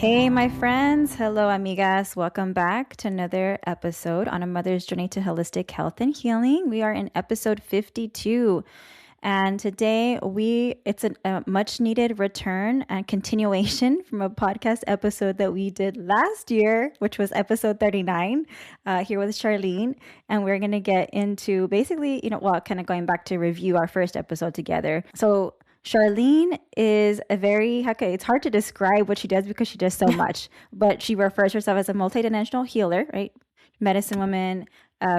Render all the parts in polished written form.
Hey, my friends. Hello, amigas. Welcome back to another episode on a mother's journey to holistic health and healing. We are in episode 52. And today it's a much needed return and continuation from a podcast episode that we did last year, which was episode 39, here with Charlene. And we're going to get into basically, kind of going back to review our first episode together. So Charlene is it's hard to describe what she does because she does so much, but she refers herself as a multidimensional healer, right? Medicine woman,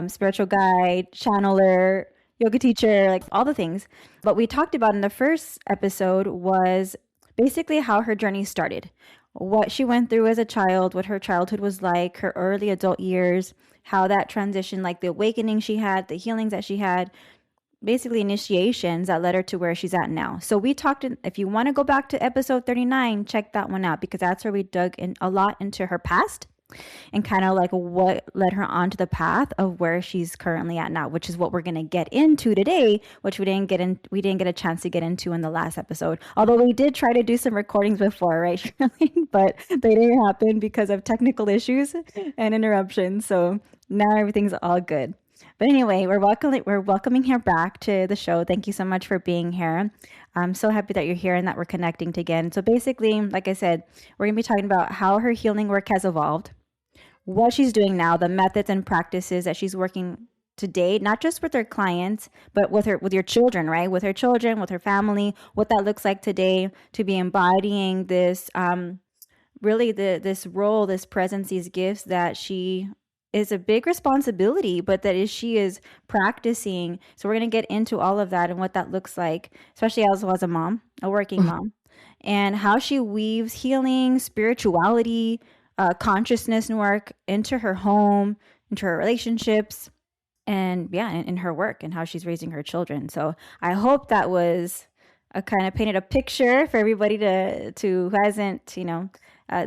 spiritual guide, channeler, yoga teacher, like all the things. What we talked about in the first episode was basically how her journey started, what she went through as a child, what her childhood was like, her early adult years, how that transition, like the awakening she had, the healings that she had, basically initiations that led her to where she's at now. So we talked, if you want to go back to episode 39, check that one out because that's where we dug in a lot into her past and kind of like what led her onto the path of where she's currently at now, which is what we're going to get into today, which we didn't get a chance to get into in the last episode. Although we did try to do some recordings before, right, Charlene? But they didn't happen because of technical issues and interruptions. So now everything's all good. But anyway, we're welcoming her back to the show. Thank you so much for being here. I'm so happy that you're here and that we're connecting again. So basically, like I said, we're going to be talking about how her healing work has evolved, what she's doing now, the methods and practices that she's working today, not just with her clients, but with your children, right? With her children, with her family, what that looks like today to be embodying this, really this role, this presence, these gifts that she is a big responsibility, but she is practicing. So we're going to get into all of that and what that looks like, especially as a mom, a working mom, and how she weaves healing, spirituality, consciousness work into her home, into her relationships, and in her work and how she's raising her children. So I hope that was a kind of painted a picture for everybody to who hasn't,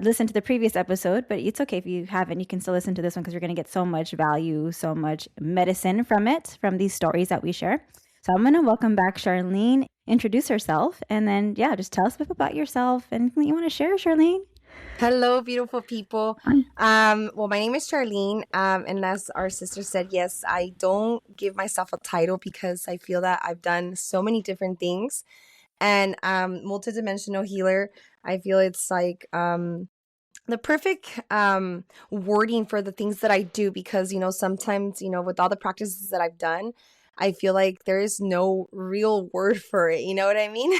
listen to the previous episode, but it's okay if you haven't. You can still listen to this one because you're going to get so much value, so much medicine from these stories that we share. So I'm going to welcome back Charlene, introduce herself, and then, just tell us a bit about yourself and anything you want to share, Charlene. Hello, beautiful people. Well, my name is Charlene, and as our sister said, yes, I don't give myself a title because I feel that I've done so many different things. And multidimensional healer, I feel it's like the perfect wording for the things that I do because, sometimes, with all the practices that I've done, I feel like there is no real word for it. You know what I mean?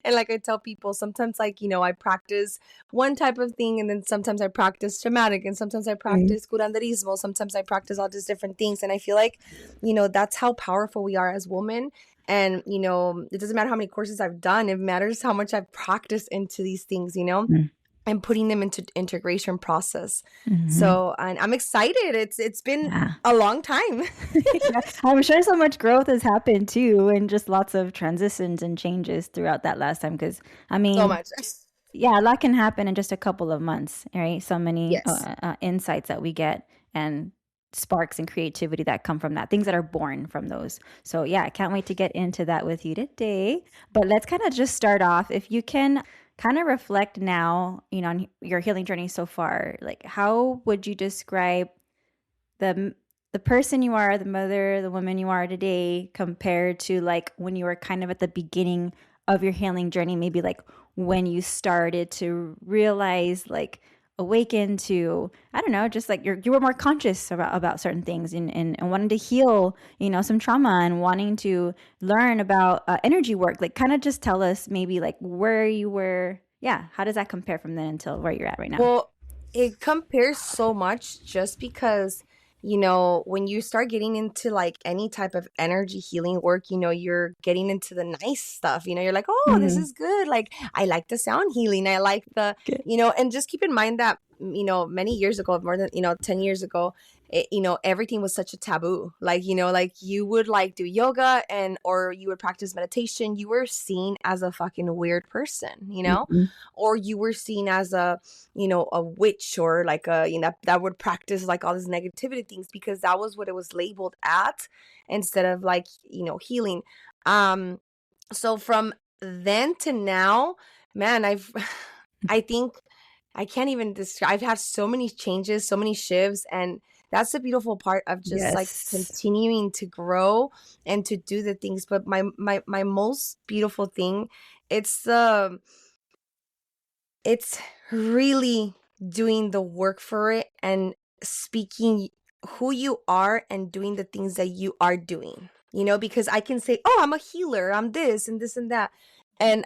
And like I tell people, sometimes like, I practice one type of thing and then sometimes I practice shamanic and sometimes I practice curanderismo. Sometimes I practice all these different things. And I feel like, that's how powerful we are as women. And, it doesn't matter how many courses I've done. It matters how much I've practiced into these things, and putting them into integration process. So, and I'm excited. It's been a long time. I'm sure so much growth has happened too, and just lots of transitions and changes throughout that last time. Because so much. Yeah, a lot can happen in just a couple of months, right? So many insights that we get and sparks and creativity that come from that, things that are born from those. So yeah, I can't wait to get into that with you today. But let's kind of just start off. If you can kind of reflect now, on your healing journey so far, like how would you describe the person you are, the mother, the woman you are today compared to like when you were kind of at the beginning of your healing journey, maybe like when you started to realize, like awaken to, I don't know, just like you were more conscious about certain things and wanting to heal, some trauma and wanting to learn about energy work. Like kind of just tell us maybe like where you were. Yeah. How does that compare from then until where you're at right now? Well, it compares so much just because, when you start getting into like any type of energy healing work, you're getting into the nice stuff, you're like, oh, this is good. Like, I like the sound healing. I like the, and just keep in mind that, many years ago, more than, 10 years ago, everything was such a taboo. Like, like you would like do yoga or you would practice meditation. You were seen as a fucking weird person, or you were seen as a witch or like that would practice like all these negativity things because that was what it was labeled at instead of like, healing. So from then to now, man, I think I can't even describe. I've had so many changes, so many shifts, and that's the beautiful part of just like Yes. continuing to grow and to do the things. But my most beautiful thing, it's the it's really doing the work for it and speaking who you are and doing the things that you are doing. You know, because I can say, "Oh, I'm a healer. I'm this and that." And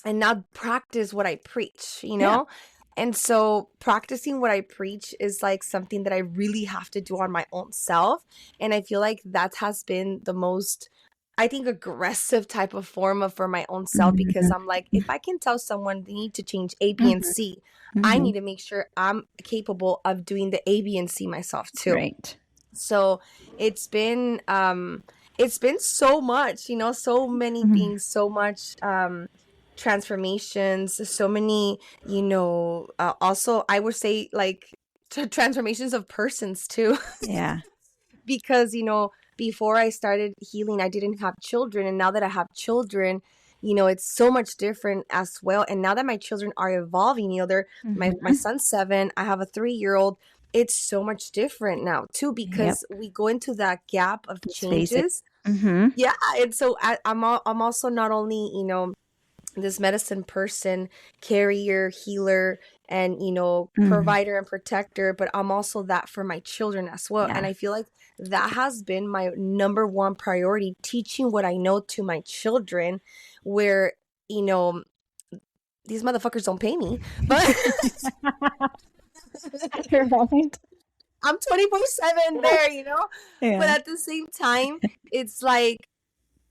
and not practice what I preach, you Yeah. know? And so practicing what I preach is like something that I really have to do on my own self. And I feel like that has been the most, I think, aggressive type of form of for my own self, because Mhm. I'm like, if I can tell someone they need to change A, B, and Mhm. C, I Mhm. need to make sure I'm capable of doing the A, B, and C myself too. Right. So it's been it's been so much, you know, so many Mhm. things, so much transformations, so many, you know, also I would say like transformations of persons too. Yeah. Because, you know, before I started healing, I didn't have children, and now that I have children, you know, it's so much different as well. And now that my children are evolving, you know, they're my Mhm. son's 7, I have a 3-year-old. It's so much different now too, Yep. because we go into that gap of Let's face it. changes. Mhm. Yeah, and so I'm also not only, you know, this medicine person, carrier, healer, and, you know, Mm. provider and protector, but I'm also that for my children as well. And Yeah. I feel like that has been my number one priority, teaching what I know to my children, where, you know, these motherfuckers don't pay me, but You're right. I'm 24/7 there, you know? But Yeah. at the same time, it's like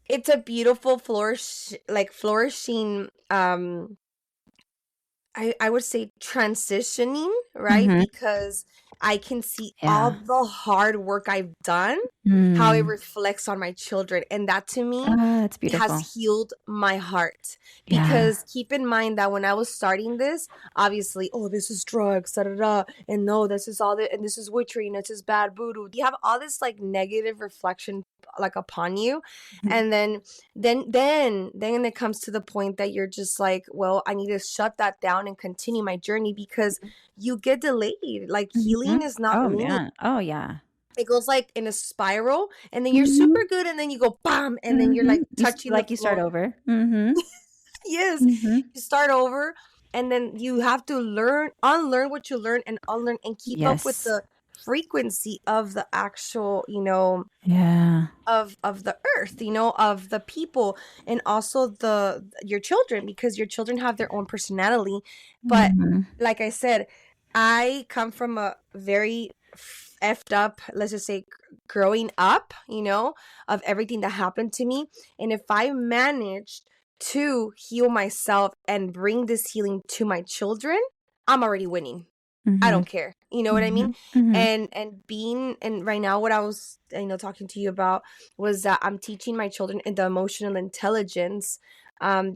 it's a beautiful flourishing I would say transitioning, right? Mhm. Because I can see all Yeah. the hard work I've done, how it Mm. reflects on my children. And that to me Ah, that's has beautiful. healed my heart. Yeah. Because keep in mind that when I was starting this, obviously, oh, this is drugs, da da da, and no, this is all and this is witchery, and this is bad voodoo. You have all this like negative reflection like upon you, Mhm. and then it comes to the point that you're just like, well, I need to shut that down and continue my journey, because you get delayed. Like healing Mhm. is not Oh, linear. man. Oh, yeah. It goes like in a spiral, and then you're super Mhm. good, and then you go bam, and then you're like Mhm. touching the Like you start floor. over. Mhm. Yes, Mhm. you start over, and then you have to unlearn what you learn, and unlearn and keep up with Yes. the frequency of the actual, you know, Yeah. of the earth, you know, of the people, and also the your children, because your children have their own personality. But Mhm. like I said, I come from a very effed up, let's just say, growing up, you know, of everything that happened to me. And if I managed to heal myself and bring this healing to my children, I'm already winning. I Mhm. don't care. You know what I mean? Mhm. Mhm. And being, and right now what I was, you know, talking to you about was that I'm teaching my children in the emotional intelligence,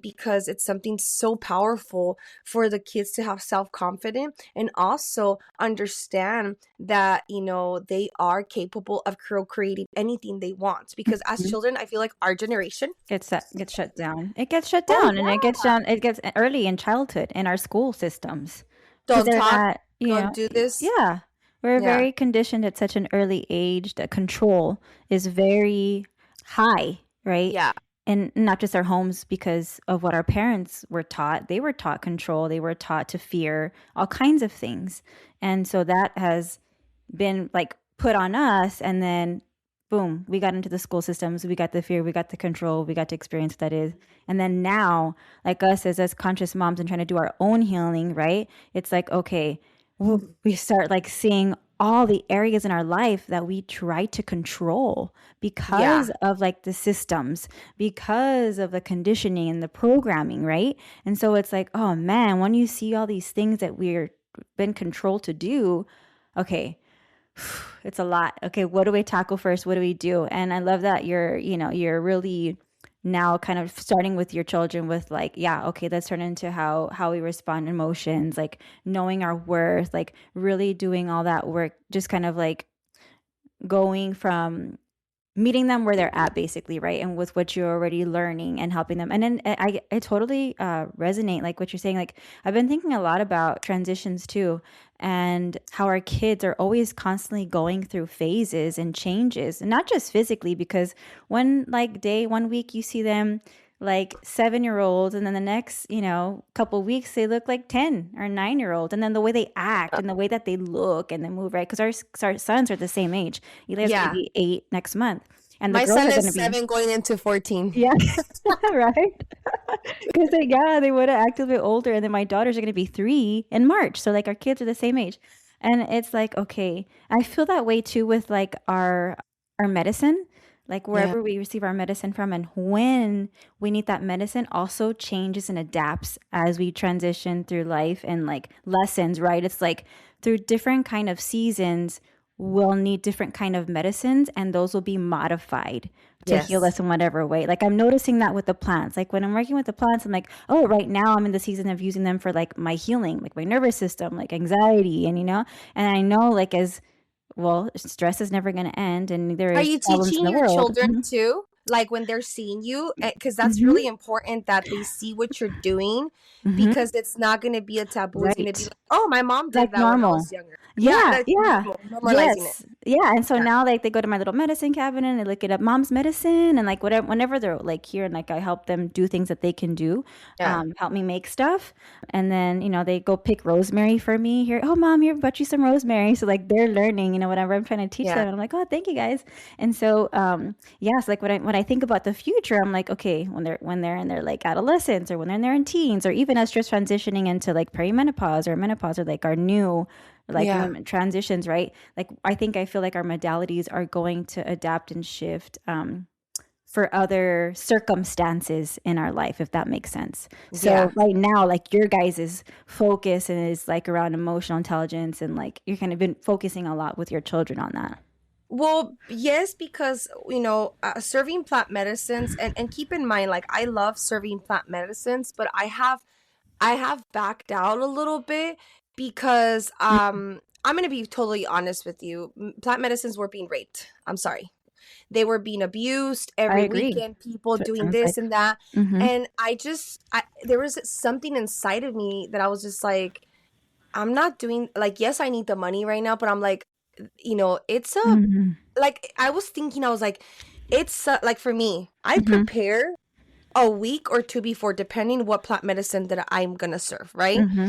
because it's something so powerful for the kids to have self-confidence and also understand that, you know, they are capable of creating anything they want, because as Mhm. children, I feel like our generation, Gets shut down. It gets shut oh down, and it gets yeah, down. It gets early in childhood in our school systems because don't they're talk, not. don't do this, Yeah, we're yeah, very conditioned at such an early age that control is very high, right? yeah. And not just our homes because of what our parents were taught. They were taught control. They were taught to fear all kinds of things, and so that has been like put on us, and then boom, we got into the school systems, we got the fear, we got the control, we got to experience what that is. And then now, like us as conscious moms and trying to do our own healing, right? It's like, okay, we start like seeing all the areas in our life that we try to control Yeah. because of like the systems, because of the conditioning and the programming, right? And so it's like, oh man, when you see all these things that we're been controlled to do, okay, it's a lot. Okay, what do we tackle first? What do we do? And I love that you're really now kind of starting with your children with like, yeah, okay, let's turn into how we respond to emotions, like knowing our worth, like really doing all that work, just kind of like going from meeting them where they're at, basically, right? And with what you're already learning and helping them. And then I totally resonate, like what you're saying. Like, I've been thinking a lot about transitions too, and how our kids are always constantly going through phases and changes, and not just physically, because one week you see them like 7-year olds, and then the next, couple weeks they look like 10 or 9-year olds, and then the way they act and the way that they look and they move, right? Because our sons are the same age. Eli's going to Yeah. be 8 next month, and the My girls son are going is to be 7 going into 14. yeah. Right. Because they would have acted a bit older, and then my daughters are going to be 3 in March, so like our kids are the same age. And it's like, okay, I feel that way too with like our medicine, like Yeah. wherever we receive our medicine from, and when we need that medicine also changes and adapts as we transition through life and like lessons, right? It's like through different kind of seasons, we'll need different kind of medicines, and those will be modified to heal Yes. us in whatever way. Like, I'm noticing that with the plants. Like when I'm working with the plants, I'm like, oh, right now I'm in the season of using them for like my healing, like my nervous system, like anxiety, and and I know, like, as well, stress is never going to end, and there Are is you problems in teaching the your world. children too? Like when they're seeing you? Because that's Hmm. really important that they see what you're doing, Hmm. because it's not going to be a taboo. It's going to be Right. like, oh, my mom Like did that when I normal. was younger. Yeah, Yeah, that's yeah. normal, normalizing it. Yes. Yeah. And so Yeah. now, like, they go to my little medicine cabinet and they look it up, mom's medicine, and like whatever, whenever they're like here, and like I help them do things that they can do, Yeah. help me make stuff. And then, they go pick rosemary for me here. Oh, mom, here, bought you some rosemary. So like they're learning, whatever I'm trying to teach Yeah. them. And I'm like, oh, thank you guys. And so, yeah, so like when I think about the future, I'm like, okay, when they're in their like adolescence, or when they're in teens, or even us just transitioning into like perimenopause or menopause, or like our new like Yeah. women transitions, right? Like I feel like our modalities are going to adapt and shift for other circumstances in our life, if that makes sense. So Yeah. right now, like your guys' focus and is like around emotional intelligence, and like you're kind of been focusing a lot with your children on that. Well, yes, because serving plant medicines, and keep in mind, like, I love serving plant medicines, but I have backed out a little bit, because I'm gonna be totally honest with you. Plant medicines were being raped. I'm sorry. They were being abused I every agree. weekend, people That's what it doing sounds this like. and that. Mm-hmm. And there was something inside of me that I was just like, I'm not doing, like, yes, I need the money right now, but I'm like, it's Mm-hmm. like, I was thinking, I was like, it's like, for me, I Mm-hmm. prepare a week or two before, depending what plant medicine that I'm gonna serve, right? Mm-hmm.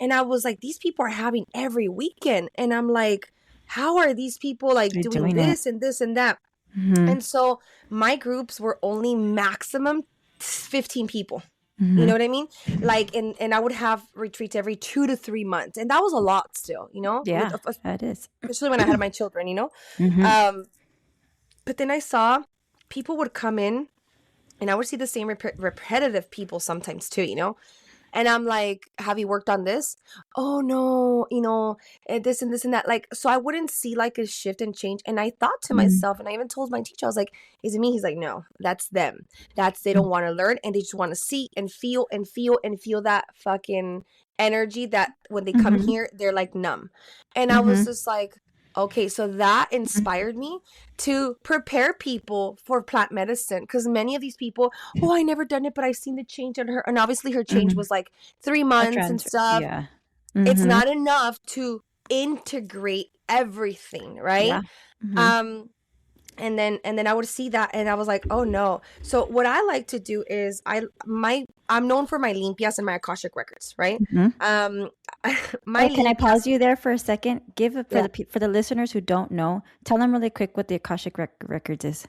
And I was like, these people are having every weekend. And I'm like, how are these people like You're doing doing it. this and this and that? Mm-hmm. And so my groups were only maximum 15 people. You Mm-hmm. know what I mean? Like, and I would have retreats every 2 to 3 months. And that was a lot still, Yeah, that is. especially when I had my children. Mm-hmm. Um, but then I saw people would come in, and I would see the same repetitive people sometimes too. And I'm like, have you worked on this? Oh no, and this and this and that. Like, so I wouldn't see like a shift and change. And I thought to myself, and I even told my teacher, I was like, is it me? He's like, no, that's them. They don't want to learn, and they just want to see and feel and feel and feel that fucking energy that when they come Mm-hmm. here, they're like numb. And I was Mm-hmm. just like, okay, so that inspired me to prepare people for plant medicine, because many of these people, oh, I never done it, but I seen the change on her. And obviously her change Mm-hmm. was like 3 A months and transfer. stuff. Yeah. It's Mm-hmm. not enough to integrate everything, right? Yeah. Mm-hmm. Um, and then I would see that, and I was like, oh no. So what I like to do is I'm known for my limpias and my Akashic records, right? Mm-hmm. Um, my Oh, can I pause limpias, you there for a second? Give it for yeah. the listeners who don't know. Tell them really quick what the Akashic Records is.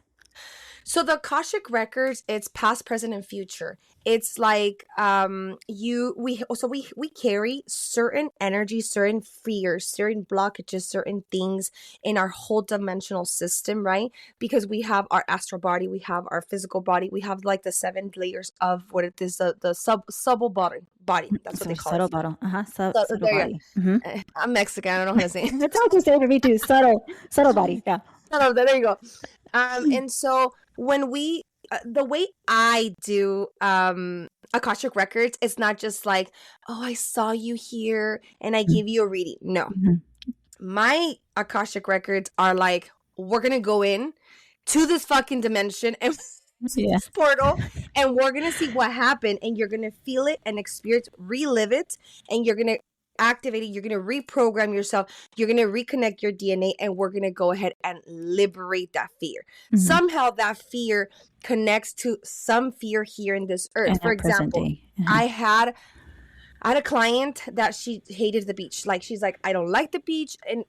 So the Akashic records, it's past, present, and future. It's like we carry certain energy, certain fears, certain blockages, certain things in our whole dimensional system, right? Because we have our astral body, we have our physical body, we have like the 7 layers of what it is, the subtle body. That's what So they call it. subtle bottle. So Subtle there you body. Mm-hmm. go. I'm Mexican. I don't know how to say It's hard to say for me too. Subtle body. Yeah. it. There you go. And so when the way I do Akashic records, it's not just like, oh, I saw you here and I give you a reading. No, Mm-hmm. my Akashic records are like, we're gonna go in to this fucking dimension and this portal, and we're gonna see what happened, and you're gonna feel it and experience, relive it, and you're gonna activate it, you're gonna reprogram yourself, you're gonna reconnect your DNA, and we're gonna go ahead and liberate that fear. Somehow that fear connects to some fear here in this earth. For example, I had a client that she hated the beach. Like, she's like, I don't like the beach. And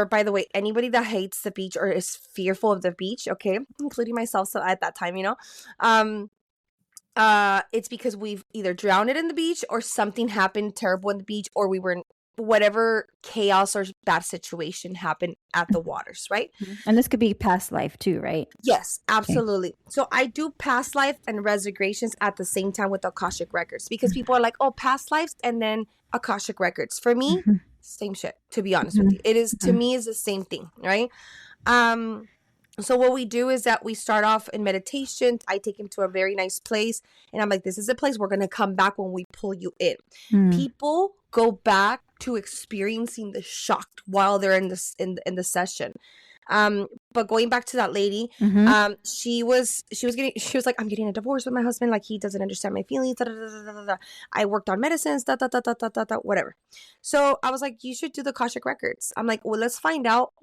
by the way, anybody that hates the beach or is fearful of the beach, okay, including myself, so at that time, it's because we've either drowned in the beach, or something happened terrible in the beach, or we were in whatever chaos or bad situation happened at the waters, right? And this could be past life too, right? Yes, absolutely. Okay. So I do past life and resurrections at the same time with Akashic records, because people are like, oh, past lives and then Akashic records. For me, same shit, to be honest with you. It is, to me, is the same thing, right? So what we do is that we start off in meditation. I take him to a very nice place, and I'm like, this is a place we're going to come back when we pull you in. People go back to experiencing the shock while they're in this in the session. But going back to that lady, she was like, I'm getting a divorce with my husband, like he doesn't understand my feelings, da, da, da, da, da, da. I worked on medicines, da, da, da, da, da, da, da, whatever. So I was like, you should do the Akashic records. I'm like, well, let's find out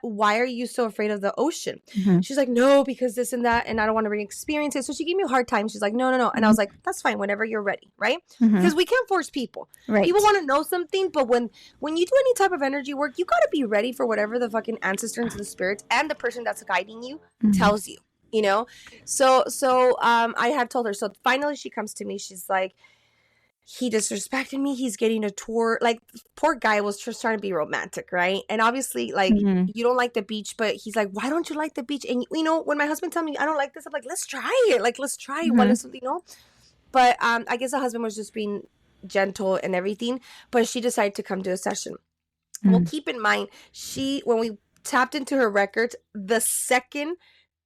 why are you so afraid of the ocean? She's like, no, because this and that, and I don't want to re-experience it. So she gave me a hard time. She's like, no. And I was like, that's fine, whenever you're ready, right? Because we can't force people. Right. People want to know something, but when you do any type of energy work, you got to be ready for whatever the fucking ancestors and the spirits and the person that's guiding you tells you, So I had told her. So finally she comes to me. She's like, he disrespected me. He's getting a tour. Like, poor guy was just trying to be romantic, right? And obviously, like, you don't like the beach, but he's like, why don't you like the beach? And, when my husband tells me I don't like this, I'm like, let's try it. Like, let's try it. But I guess the husband was just being gentle and everything. But she decided to come to a session. Well, keep in mind, when we tapped into her records, the second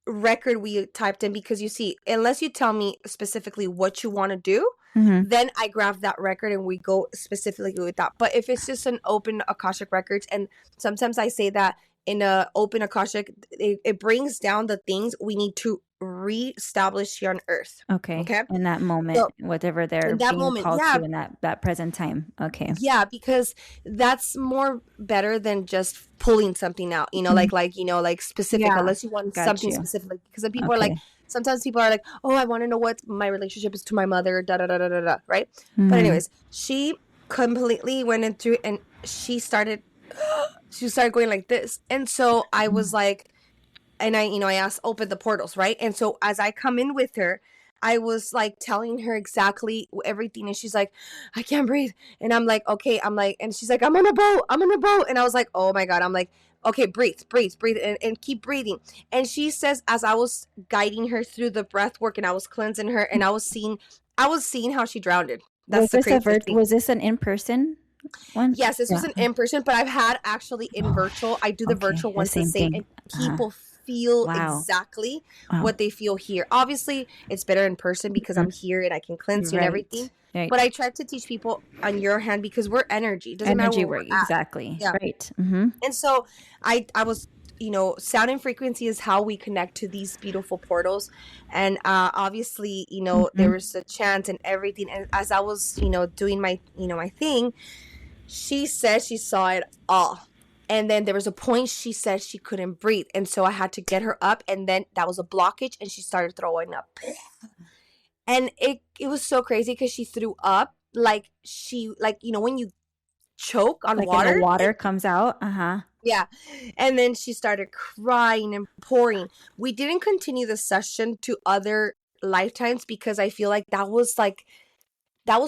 record we typed in, because you see, unless you tell me specifically what you want to do, then I grab that record and we go specifically with that. But if it's just an open Akashic records, and sometimes I say that in a open Akashic, it brings down the things we need to reestablish here on earth. Okay. In that moment, so, whatever they're being called to in that present time. Okay. Yeah, because that's more better than just pulling something out, like specific, unless you want something specific. Because then people are like, sometimes people are like, oh, I want to know what my relationship is to my mother, da da da da da da, right? But anyways, she completely went into it, and she started going like this. And so I was like, and I asked, open the portals, right? And so as I come in with her, I was like telling her exactly everything, and she's like, I can't breathe. And I'm like, okay. And she's like, I'm on a boat. And I was like, oh my God. I'm like, okay, breathe, and keep breathing. And she says, as I was guiding her through the breath work, and I was cleansing her, and I was seeing how she drowned. That's the crazy thing. Was this an in-person one? Yes, this was an in-person, but I've had actually in virtual. I do the virtual ones the same, and people feel exactly what they feel here. Obviously, it's better in person because I'm here and I can cleanse you and everything. Right. But I try to teach people on your hand, because we're energy. It doesn't matter where we're at. Exactly. Yeah. Right. And so I was, sound and frequency is how we connect to these beautiful portals. And obviously, there was a chant and everything. And as I was, doing my, my thing, she said she saw it all. And then there was a point she said she couldn't breathe. And so I had to get her up, and then that was a blockage, and she started throwing up. And it was so crazy, because she threw up like when you choke on water. The water comes out. Yeah. And then she started crying and pouring. We didn't continue the session to other lifetimes, because I feel like that was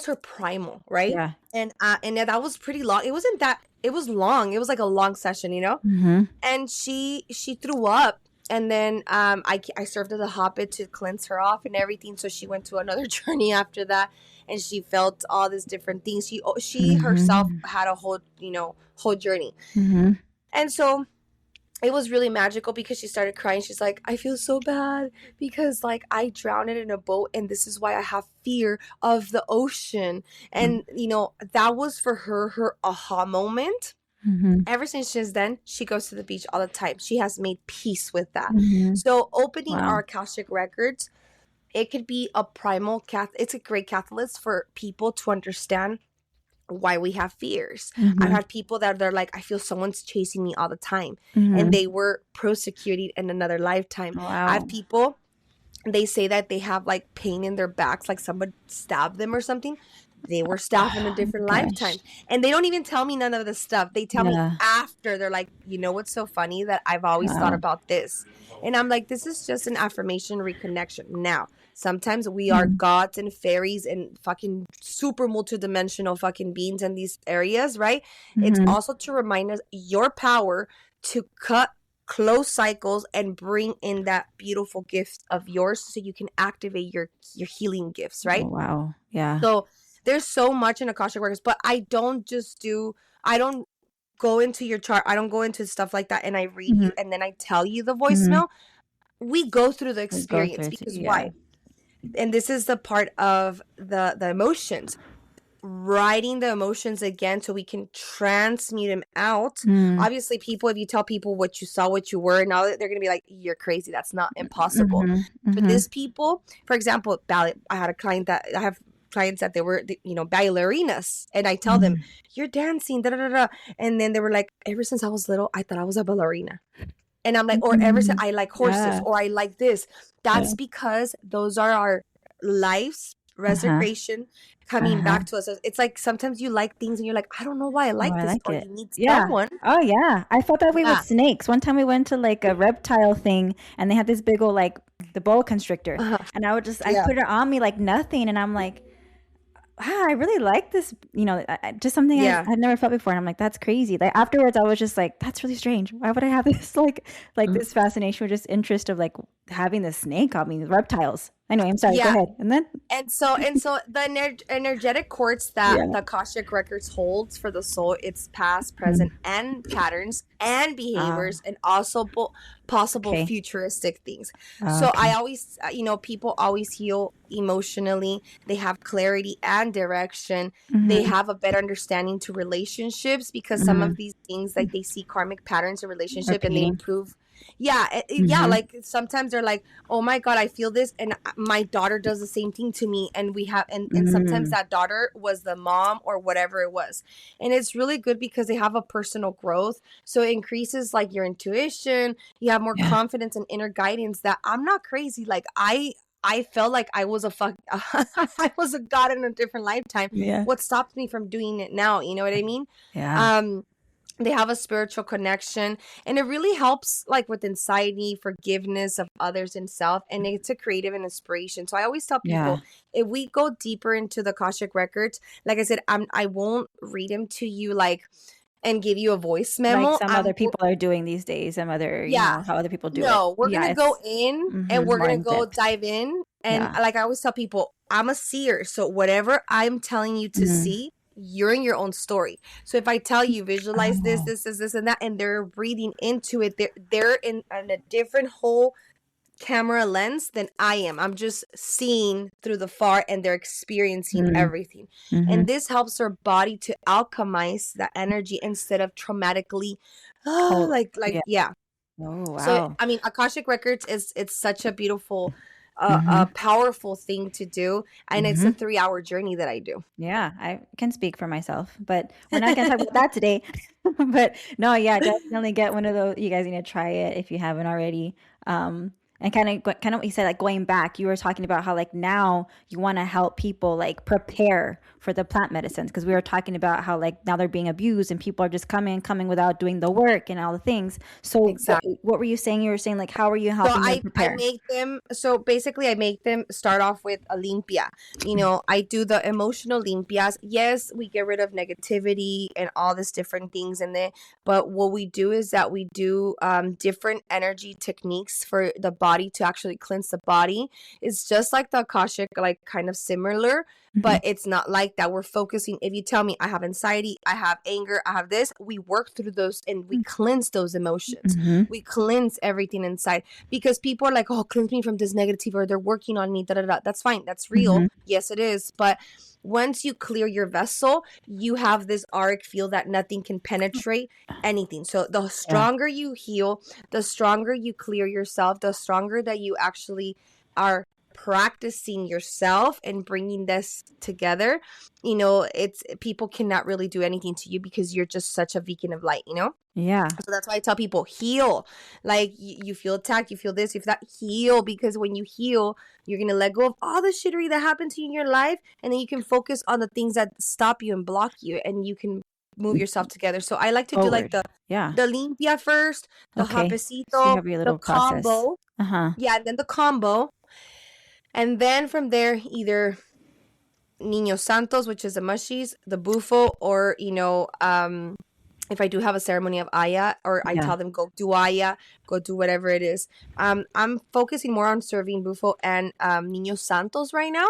her primal, right? Yeah. And that was pretty long. It wasn't that. It was long. It was like a long session, And she threw up, and then I served her the hobbit to cleanse her off and everything. So she went to another journey after that, and she felt all these different things. She herself had a whole journey, and so it was really magical, because she started crying. She's like, I feel so bad because like I drowned in a boat, and this is why I have fear of the ocean. And, that was for her aha moment. Mm-hmm. Ever since then, she goes to the beach all the time. She has made peace with that. Mm-hmm. So opening Wow. our Akashic records, it could be a primal it's a great catalyst for people to understand why we have fears. Mm-hmm. I've had people that they're like, I feel someone's chasing me all the time, Mm-hmm. and they were persecuted in another lifetime. Wow. I have people, they say that they have like pain in their backs, like somebody stabbed them or something. They were stabbed in a different lifetime, and they don't even tell me none of this stuff. They tell me after. They're like, you know what's so funny, that I've always thought about this, and I'm like, this is just an affirmation reconnection. Now sometimes we are gods and fairies and fucking super multidimensional fucking beings in these areas, right? It's also to remind us your power to cut close cycles and bring in that beautiful gift of yours, so you can activate your healing gifts, right? Oh, wow. Yeah. So there's so much in Akashic records, but I don't go into your chart. I don't go into stuff like that and I read you and then I tell you the voicemail. We go through the experience because why? And this is the part of the emotions. Writing the emotions again so we can transmute them out. Obviously, people, if you tell people what you saw, what you were, now they're gonna be like, you're crazy. That's not impossible. But these people, for example, ballet, I have clients that they were, you know, ballerinas, and I tell them, you're dancing, da da da da, and then they were like, ever since I was little, I thought I was a ballerina. And I'm like, or ever since I like horses, or I like this. That's because those are our lives resurrection coming back to us. It's like sometimes you like things and you're like, I don't know why I like this, or you need someone. Oh yeah, I felt that way with snakes. One time we went to like a reptile thing and they had this big old like the boa constrictor, and I put it on me like nothing, and I'm like, wow, I really like this, you know, just something I'd never felt before. And I'm like, that's crazy. Like afterwards, I was just like, that's really strange. Why would I have this like this fascination or just interest of like having the snake on me, reptiles? Anyway, I'm sorry. Go ahead. And so the energetic cords that the Akashic records holds for the soul, it's past, present, and patterns and behaviors, and also possible futuristic things. So I always, you know, people always heal emotionally. They have clarity and direction. They have a better understanding to relationships, because some of these things, like they see karmic patterns in relationship and they improve. Like sometimes they're like, oh my God, I feel this, and my daughter does the same thing to me, and we have and sometimes that daughter was the mom or whatever it was, and it's really good because they have a personal growth, so it increases like your intuition. You have more confidence and inner guidance that I'm not crazy. Like I felt like I was I was a god in a different lifetime. What stopped me from doing it now? You know what I mean? They have a spiritual connection, and it really helps like with anxiety, forgiveness of others and self, and it's a creative and inspiration. So I always tell people, if we go deeper into the Akashic records, like I said, I won't read them to you like and give you a voice memo like some other people are doing these days, some other you know, how other people do it. No, we're gonna go in and we're gonna go dive in, and like I always tell people, I'm a seer, so whatever I'm telling you to see, you're in your own story. So if I tell you visualize this and that, and they're breathing into it, they're in a different whole camera lens than I am. I'm just seeing through the far, and they're experiencing everything. And this helps our body to alchemize that energy instead of traumatically Oh wow. So I mean, Akashic records it's such a beautiful a powerful thing to do, and it's a 3-hour journey that I do. Yeah, I can speak for myself, but we're not gonna talk about that today. But no, definitely get one of those. You guys need to try it if you haven't already. And kind of what you said, like going back, you were talking about how like now you want to help people like prepare for the plant medicines, because we were talking about how like now they're being abused and people are just coming without doing the work and all the things. So what were you saying? You were saying like, how are you helping them prepare? I make them, so basically I make them start off with a limpia. You know, I do the emotional limpias. Yes, we get rid of negativity and all this different things in there, but what we do is that we do different energy techniques for the body to actually cleanse the body. It's just like the Akashic, like kind of similar, but it's not like that. We're focusing. If you tell me I have anxiety, I have anger, I have this, we work through those and we cleanse those emotions. We cleanse everything inside, because people are like, oh, cleanse me from this negative, or they're working on me, da da da. That's fine. That's real. Yes, it is. But once you clear your vessel, you have this auric field that nothing can penetrate anything. So the stronger you heal, the stronger you clear yourself, the stronger that you actually are practicing yourself and bringing this together. You know, it's people cannot really do anything to you because you're just such a beacon of light, you know? Yeah. So that's why I tell people, heal. Like, you feel attacked, you feel this, you feel that, heal. Because when you heal, you're going to let go of all the shittery that happened to you in your life. And then you can focus on the things that stop you and block you. And you can move yourself together. So I like to do like the limpia first, the hapecito, so you have your little combo. Yeah, and then the combo. And then from there, either Niños Santos, which is the mushies, the bufo, or, you know, if I do have a ceremony of Aya, or I tell them, go do Aya, go do whatever it is. I'm focusing more on serving bufo and Niños Santos right now.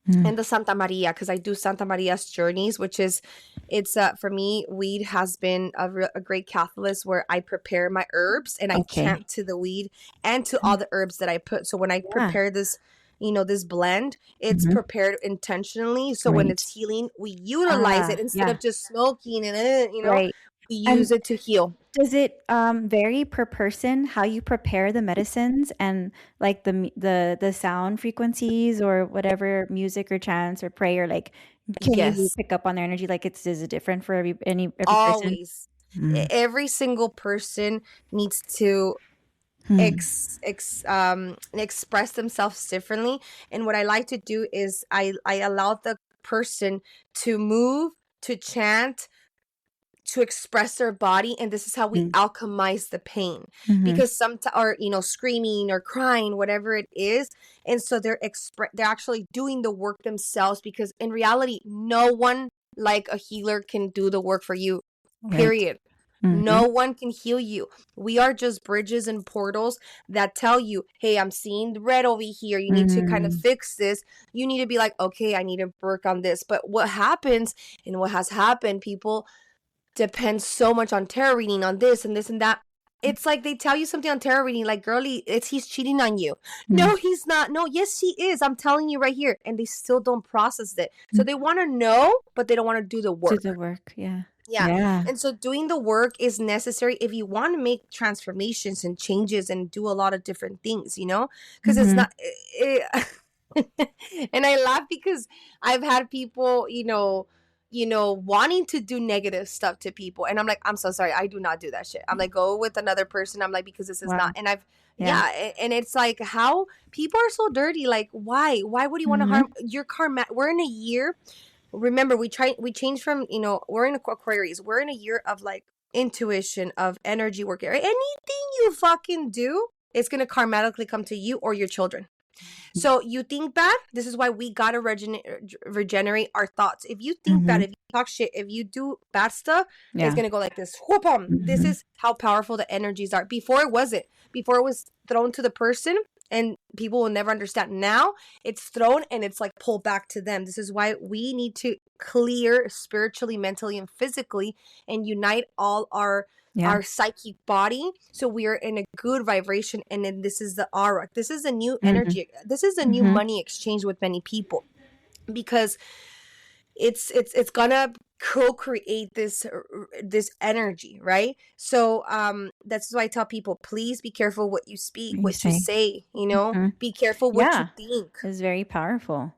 And the Santa Maria, because I do Santa Maria's journeys, which is, it's for me, weed has been a great catalyst where I prepare my herbs and I chant to the weed and to all the herbs that I put. So when I prepare this, you know, this blend, it's prepared intentionally. So when it's healing, we utilize it instead of just smoking and, you know, we use it to heal. Does it vary per person how you prepare the medicines and like the sound frequencies or whatever music or chants or prayer? Like, can you pick up on their energy? Like, is it different for every always person? Every single person needs to express themselves differently. And what I like to do is I allow the person to move, to chant, to express their body, and this is how we alchemize the pain. Because some are, you know, screaming or crying, whatever it is, and so they're actually doing the work themselves, because in reality, no one like a healer can do the work for you, period. No one can heal you. We are just bridges and portals that tell you, hey, I'm seeing the red over here. You need to kind of fix this. You need to be like, okay, I need to work on this. But what happens and what has happened, people depend so much on tarot reading, on this and this and that. It's like they tell you something on tarot reading, like, girlie, he's cheating on you. No, he's not. No, yes, he is. I'm telling you right here. And they still don't process it. So they want to know, but they don't want to do the work. Yeah. And so doing the work is necessary if you want to make transformations and changes and do a lot of different things, you know, because it's not. And I laugh because I've had people, you know, wanting to do negative stuff to people. And I'm like, I'm so sorry. I do not do that shit. I'm like, go with another person. I'm like, because this is not. And and it's like, how people are so dirty. Like, why would you want to harm your karma? We're in a year. Remember, we changed from, you know, we're in Aquarius. We're in a year of like intuition, of energy work. Anything you fucking do, it's going to karmatically come to you or your children. So you think bad, this is why we got to regenerate our thoughts. If you think bad, if you talk shit, if you do bad stuff, it's going to go like this. This is how powerful the energies are. Before it wasn't. Before it was thrown to the person and people will never understand. Now it's thrown and it's like pulled back to them. This is why we need to clear spiritually, mentally, and physically and unite all our psychic body, so we are in a good vibration. And then this is the aura. This is a new energy. This is a new money exchange with many people, because it's gonna co-create this energy, right? So that's why I tell people, please be careful what you speak, what you say, you know. Be careful what you think. It's very powerful.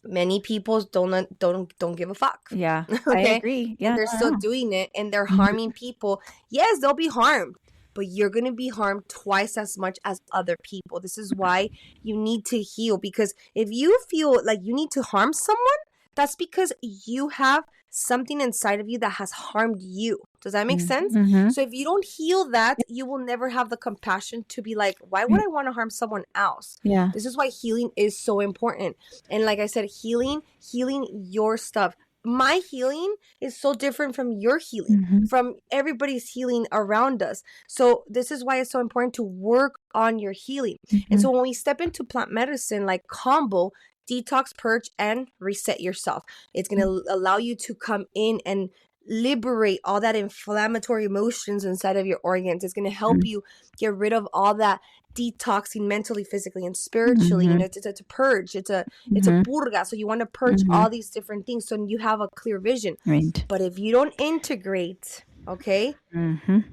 Many people don't give a fuck. Yeah, okay? I agree. Yeah, and they're still doing it, and they're harming people. Yes, they'll be harmed, but you're going to be harmed twice as much as other people. This is why you need to heal, because if you feel like you need to harm someone, that's because you have something inside of you that has harmed you. Does that make sense? So if you don't heal that, you will never have the compassion to be like, why would I want to harm someone else? Yeah. This is why healing is so important. And like I said, healing your stuff. My healing is so different from your healing, from everybody's healing around us. So this is why it's so important to work on your healing. And so when we step into plant medicine, like combo, detox, purge, and reset yourself, it's going to allow you to come in and liberate all that inflammatory emotions inside of your organs. It's going to help you get rid of all that detoxing mentally, physically, and spiritually. You know, it's a purge. It's a purga. So you want to purge all these different things so you have a clear vision. Right. But if you don't integrate, okay,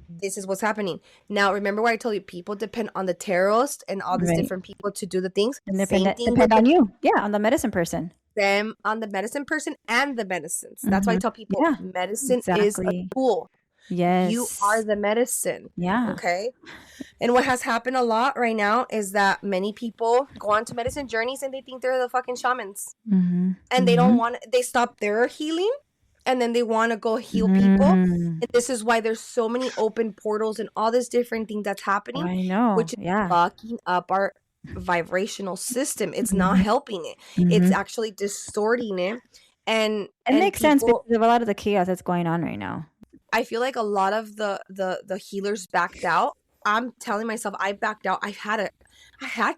this is what's happening. Now, remember what I told you? People depend on the tarots and all these different people to do the things. And depend on you. Yeah, on the medicine person. Them on the medicine person and the medicines. That's why I tell people medicine is a tool. Yes. You are the medicine. Yeah. Okay. And what has happened a lot right now is that many people go on to medicine journeys and they think they're the fucking shamans. And they don't want to, they stop their healing and then they want to go heal people. And this is why there's so many open portals and all this different thing that's happening. I know. Which is fucking up our vibrational system. It's not helping it. It's actually distorting it. And it makes sense because of a lot of the chaos that's going on right now. I feel like a lot of the healers backed out. I'm telling myself I backed out. I had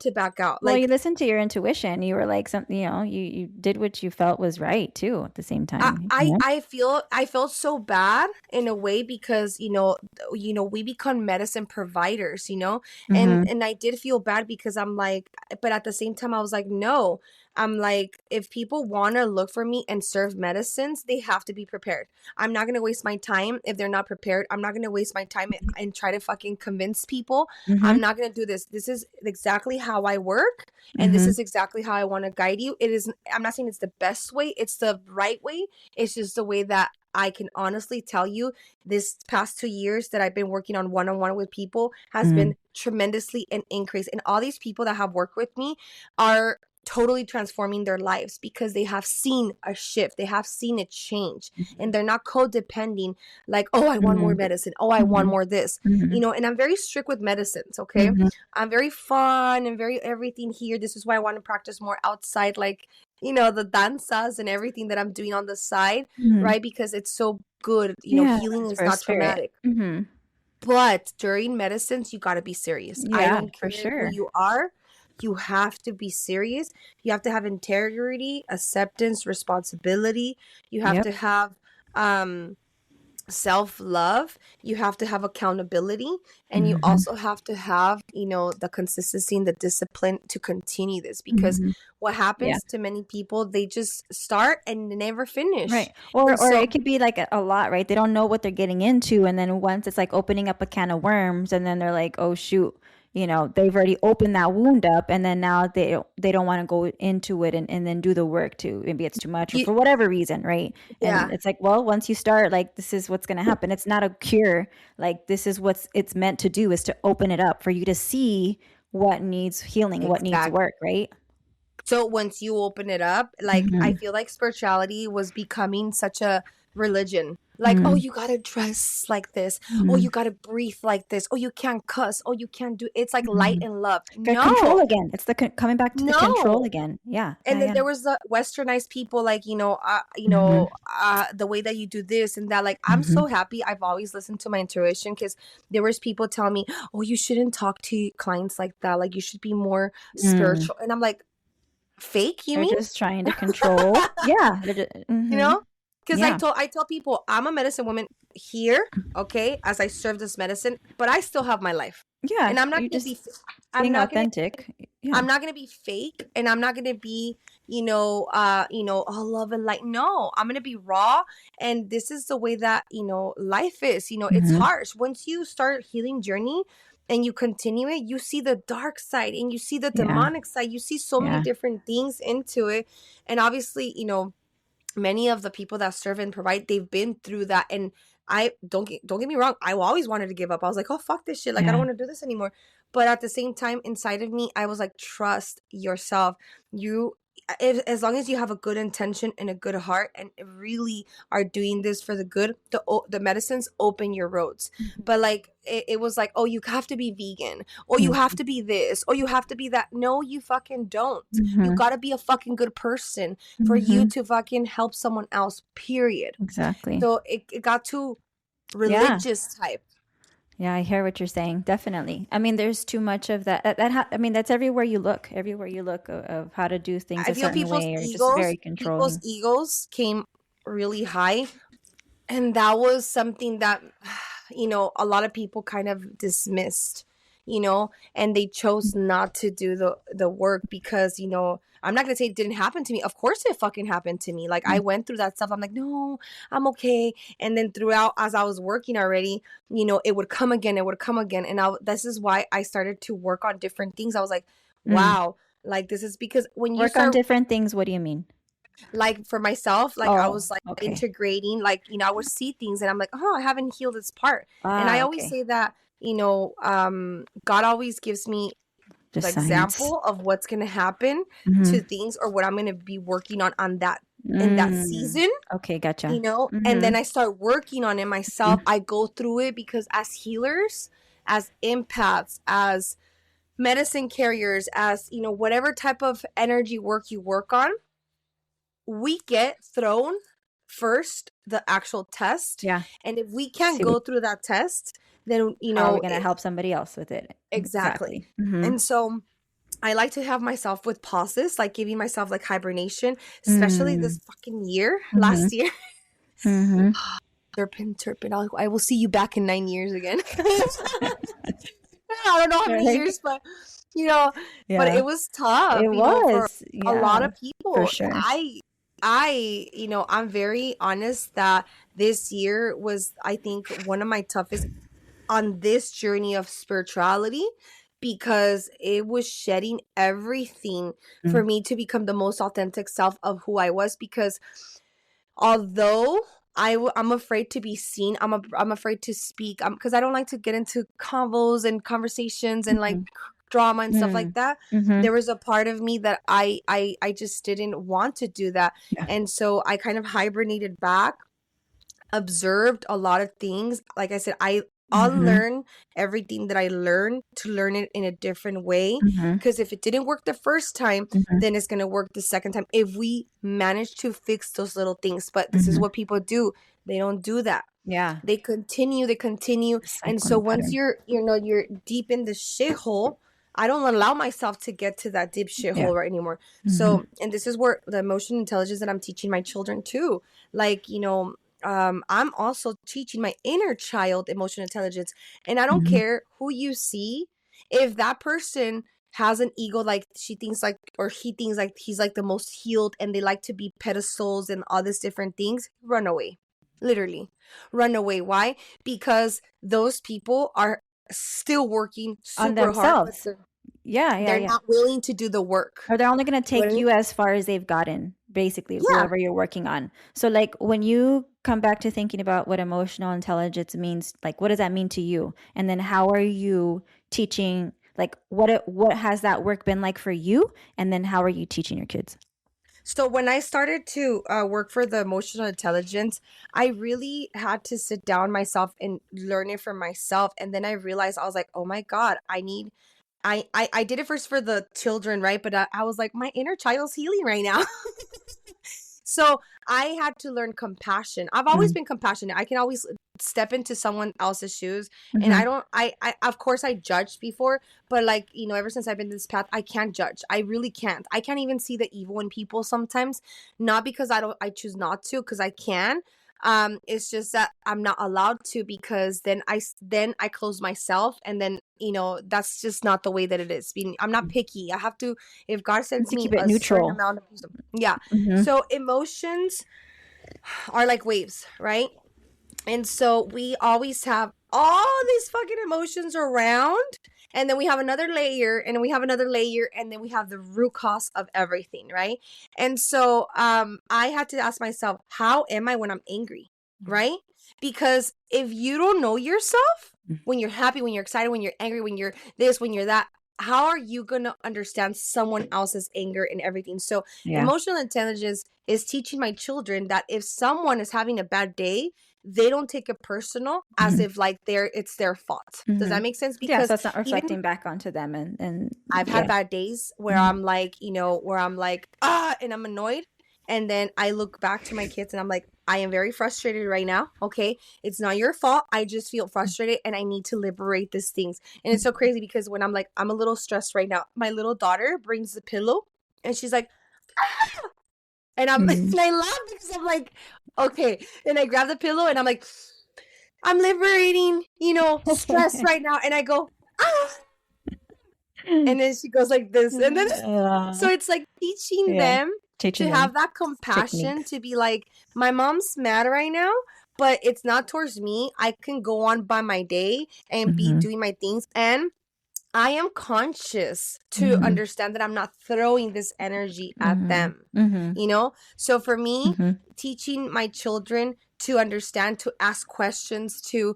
to back out. Well, you listened to your intuition. You were like, you did what you felt was right too. At the same time, I felt so bad in a way because we become medicine providers, and I did feel bad because I'm like, but at the same time I was like, no. I'm like, if people want to look for me and serve medicines, they have to be prepared. I'm not going to waste my time if they're not prepared. I'm not going to waste my time and try to fucking convince people. I'm not going to do this. This is exactly how I work. And this is exactly how I want to guide you. I'm not saying it's the best way. It's the right way. It's just the way that I can honestly tell you this past 2 years that I've been working on one-on-one with people has been tremendously an increase. And all these people that have worked with me are totally transforming their lives because they have seen a shift. They have seen it change and they're not codepending like, oh, I want more medicine. Oh, I want more this, and I'm very strict with medicines. Okay. I'm very fun and very everything here. This is why I want to practice more outside, like, the danzas and everything that I'm doing on the side, right? Because it's so good. Healing is not traumatic. But during medicines, you got to be serious. I don't care who you are. You have to be serious. You have to have integrity, acceptance, responsibility. You have to have self-love. You have to have accountability. And you also have to have, the consistency and the discipline to continue this. Because what happens to many people, they just start and never finish. Right. Or it could be like a lot, right? They don't know what they're getting into. And then once it's like opening up a can of worms and then they're like, oh, shoot. They've already opened that wound up and then now they don't want to go into it and then do the work too. Maybe it's too much or for whatever reason, right? And it's like, well, once you start, like, this is what's going to happen. It's not a cure. Like, this is what it's meant to do, is to open it up for you to see what needs healing, what needs work, right? So once you open it up, like, I feel like spirituality was becoming such a religion. Like, oh, you gotta dress like this. Oh, you gotta breathe like this. Oh, you can't cuss. Oh, you can't do. It's like light and love. Control again. It's the coming back to the control again. Yeah. And then there was the westernized people, like, the way that you do this and that. Like, I'm so happy. I've always listened to my intuition because there was people telling me, oh, you shouldn't talk to clients like that. Like, you should be more spiritual. And I'm like, fake? You mean? They're just trying to control. Yeah. Because I tell people I'm a medicine woman here, okay, as I serve this medicine, but I still have my life. Yeah, and I'm not going to be. I'm not authentic. I'm not going to be fake, and I'm not going to be, all love and light. No, I'm going to be raw, and this is the way that life is. It's harsh. Once you start healing journey, and you continue it, you see the dark side, and you see the demonic side. You see so many different things into it, and obviously, many of the people that serve and provide, they've been through that. And I don't get me wrong, I always wanted to give up. I was like, oh, fuck this shit. Like, I don't want to do this anymore. But at the same time, inside of me, I was like, trust yourself. As long as you have a good intention and a good heart and really are doing this for the good, the medicines open your roads. But like, it was like, oh, you have to be vegan, or you have to be this, or you have to be that. No, you fucking don't. You gotta be a fucking good person for you to fucking help someone else, period. Exactly. So it got too religious type. Yeah, I hear what you're saying. Definitely. I mean, there's too much of that. That's everywhere you look. Everywhere you look of how to do things a certain way, or just very controlling. People's egos came really high And that was something that, a lot of people kind of dismissed, and they chose not to do the work because, I'm not going to say it didn't happen to me. Of course it fucking happened to me. Like I went through that stuff. I'm like, no, I'm okay. And then throughout, as I was working already, it would come again. It would come again. And this is why I started to work on different things. I was like, wow, like this is because when you Work on start, different things. What do you mean? like for myself, like I Oh, was like okay. integrating, like, I would see things and I'm like, oh, I haven't healed this part. And I Ah, always okay. say that, God always gives me The the science. example of what's going to happen to Mm-hmm. things or what I'm going to be working on that in that Mm. season, Okay, gotcha. and then Mm-hmm. I start working on it myself. I go through it because as healers, as empaths, as medicine carriers, as, whatever type of energy work you work on, we get thrown first the actual test. Yeah. And if we can't See what, go through that test, then, how are we gonna help somebody else with it? exactly. Exactly. Mm-hmm. And so I like to have myself with pauses, like giving myself like hibernation, especially Mm-hmm. this fucking year, Mm-hmm. last year. Mm-hmm. Turpin, I will see you back in 9 years again. I don't know how many Like, years, but yeah, it was tough, it for was. a lot Yeah, of for people. sure. I'm very honest that this year was, I think, one of my toughest on this journey of spirituality because it was shedding everything for Mm. me to become the most authentic self of who I was. Because although I'm afraid to be seen, I'm afraid to speak, because I don't like to get into convos and conversations and like Mm-hmm. drama and stuff like Mm. that. Mm-hmm. There was a part of me that I just didn't want to do that, Yeah. and so I kind of hibernated back, observed a lot of things. Like I said, I Mm-hmm. unlearn everything that I learned to learn it in a different way. Mm-hmm. Because if it didn't work the first time, Mm-hmm. then it's gonna work the second time if we manage to fix those little things. But this is Mm-hmm. what people do. They don't do that. Yeah. They continue. The And cycle so and once pattern. you're deep in the shithole, I don't allow myself to get to that deep Yeah. shithole right anymore. Mm-hmm. So, and this is where the emotional intelligence that I'm teaching my children too. Like, I'm also teaching my inner child emotional intelligence. And I don't Mm-hmm. care who you see, if that person has an ego, like she thinks like, or he thinks like he's like the most healed and they like to be pedestals and all these different things, run away. Literally, run away. Why? Because those people are still working On super hard, but themselves. Yeah, yeah, they're yeah. not willing to do the work. Or they're only going to You know what take I mean? you as far as they've gotten, basically, Yeah. whoever you're working on. So, like, when you come back to thinking about what emotional intelligence means, like, what does that mean to you? And then how are you teaching, like, what has that work been like for you? And then how are you teaching your kids? So when I started to work for the emotional intelligence, I really had to sit down myself and learn it for myself. And then I realized I was like, oh my God, I did it first for the children, right? But I was like, my inner child's healing right now. So I had to learn compassion. I've always Mm-hmm. been compassionate. I can always step into someone else's shoes. And Mm-hmm. I don't, I of course I judged before, but like, ever since I've been this path, I can't judge. I really can't. I can't even see the evil in people sometimes. Not because I choose not to, because I can. It's just that I'm not allowed to, because then I close myself, and then that's just not the way that it is. I'm not picky. I have to, if God sends To me keep it a certain neutral. amount of wisdom. Yeah. Mm-hmm. So emotions are like waves, right? And so we always have all these fucking emotions around, and then we have another layer, and then we have another layer, and then we have the root cause of everything, right? And so I had to ask myself, how am I when I'm angry, right? Because if you don't know yourself, when you're happy, when you're excited, when you're angry, when you're this, when you're that, how are you going to understand someone else's anger and everything? So Yeah. emotional intelligence is teaching my children that if someone is having a bad day, they don't take it personal, as Mm-hmm. if like it's their fault. Does Mm-hmm. that make sense? Yeah, so Because it's not even reflecting back onto them and I've had yeah. bad days where Mm-hmm. I'm like, where I'm like, and I'm annoyed. And then I look back to my kids and I'm like, I am very frustrated right now. Okay. It's not your fault. I just feel frustrated and I need to liberate these things. And it's so crazy because when I'm like, I'm a little stressed right now, my little daughter brings the pillow and she's like, And and I laugh because I'm like, okay. And I grab the pillow and I'm like, I'm liberating, stress right now. And I go, ah. And then she goes like this. And then, so it's like teaching them to have that compassion techniques. To be like, my mom's mad right now, but it's not towards me. I can go on by my day and be doing my things. And I am conscious to understand that I'm not throwing this energy at them, So for me, teaching my children to understand, to ask questions, to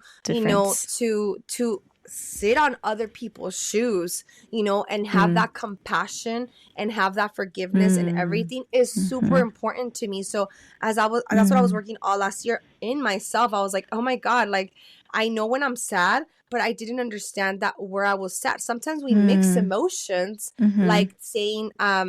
sit on other people's shoes, and have that compassion and have that forgiveness and everything is super important to me. So that's what I was working all last year in myself. I was like, oh my God, like I know when I'm sad, but I didn't understand that where I was sad. Sometimes we mix emotions, like saying, I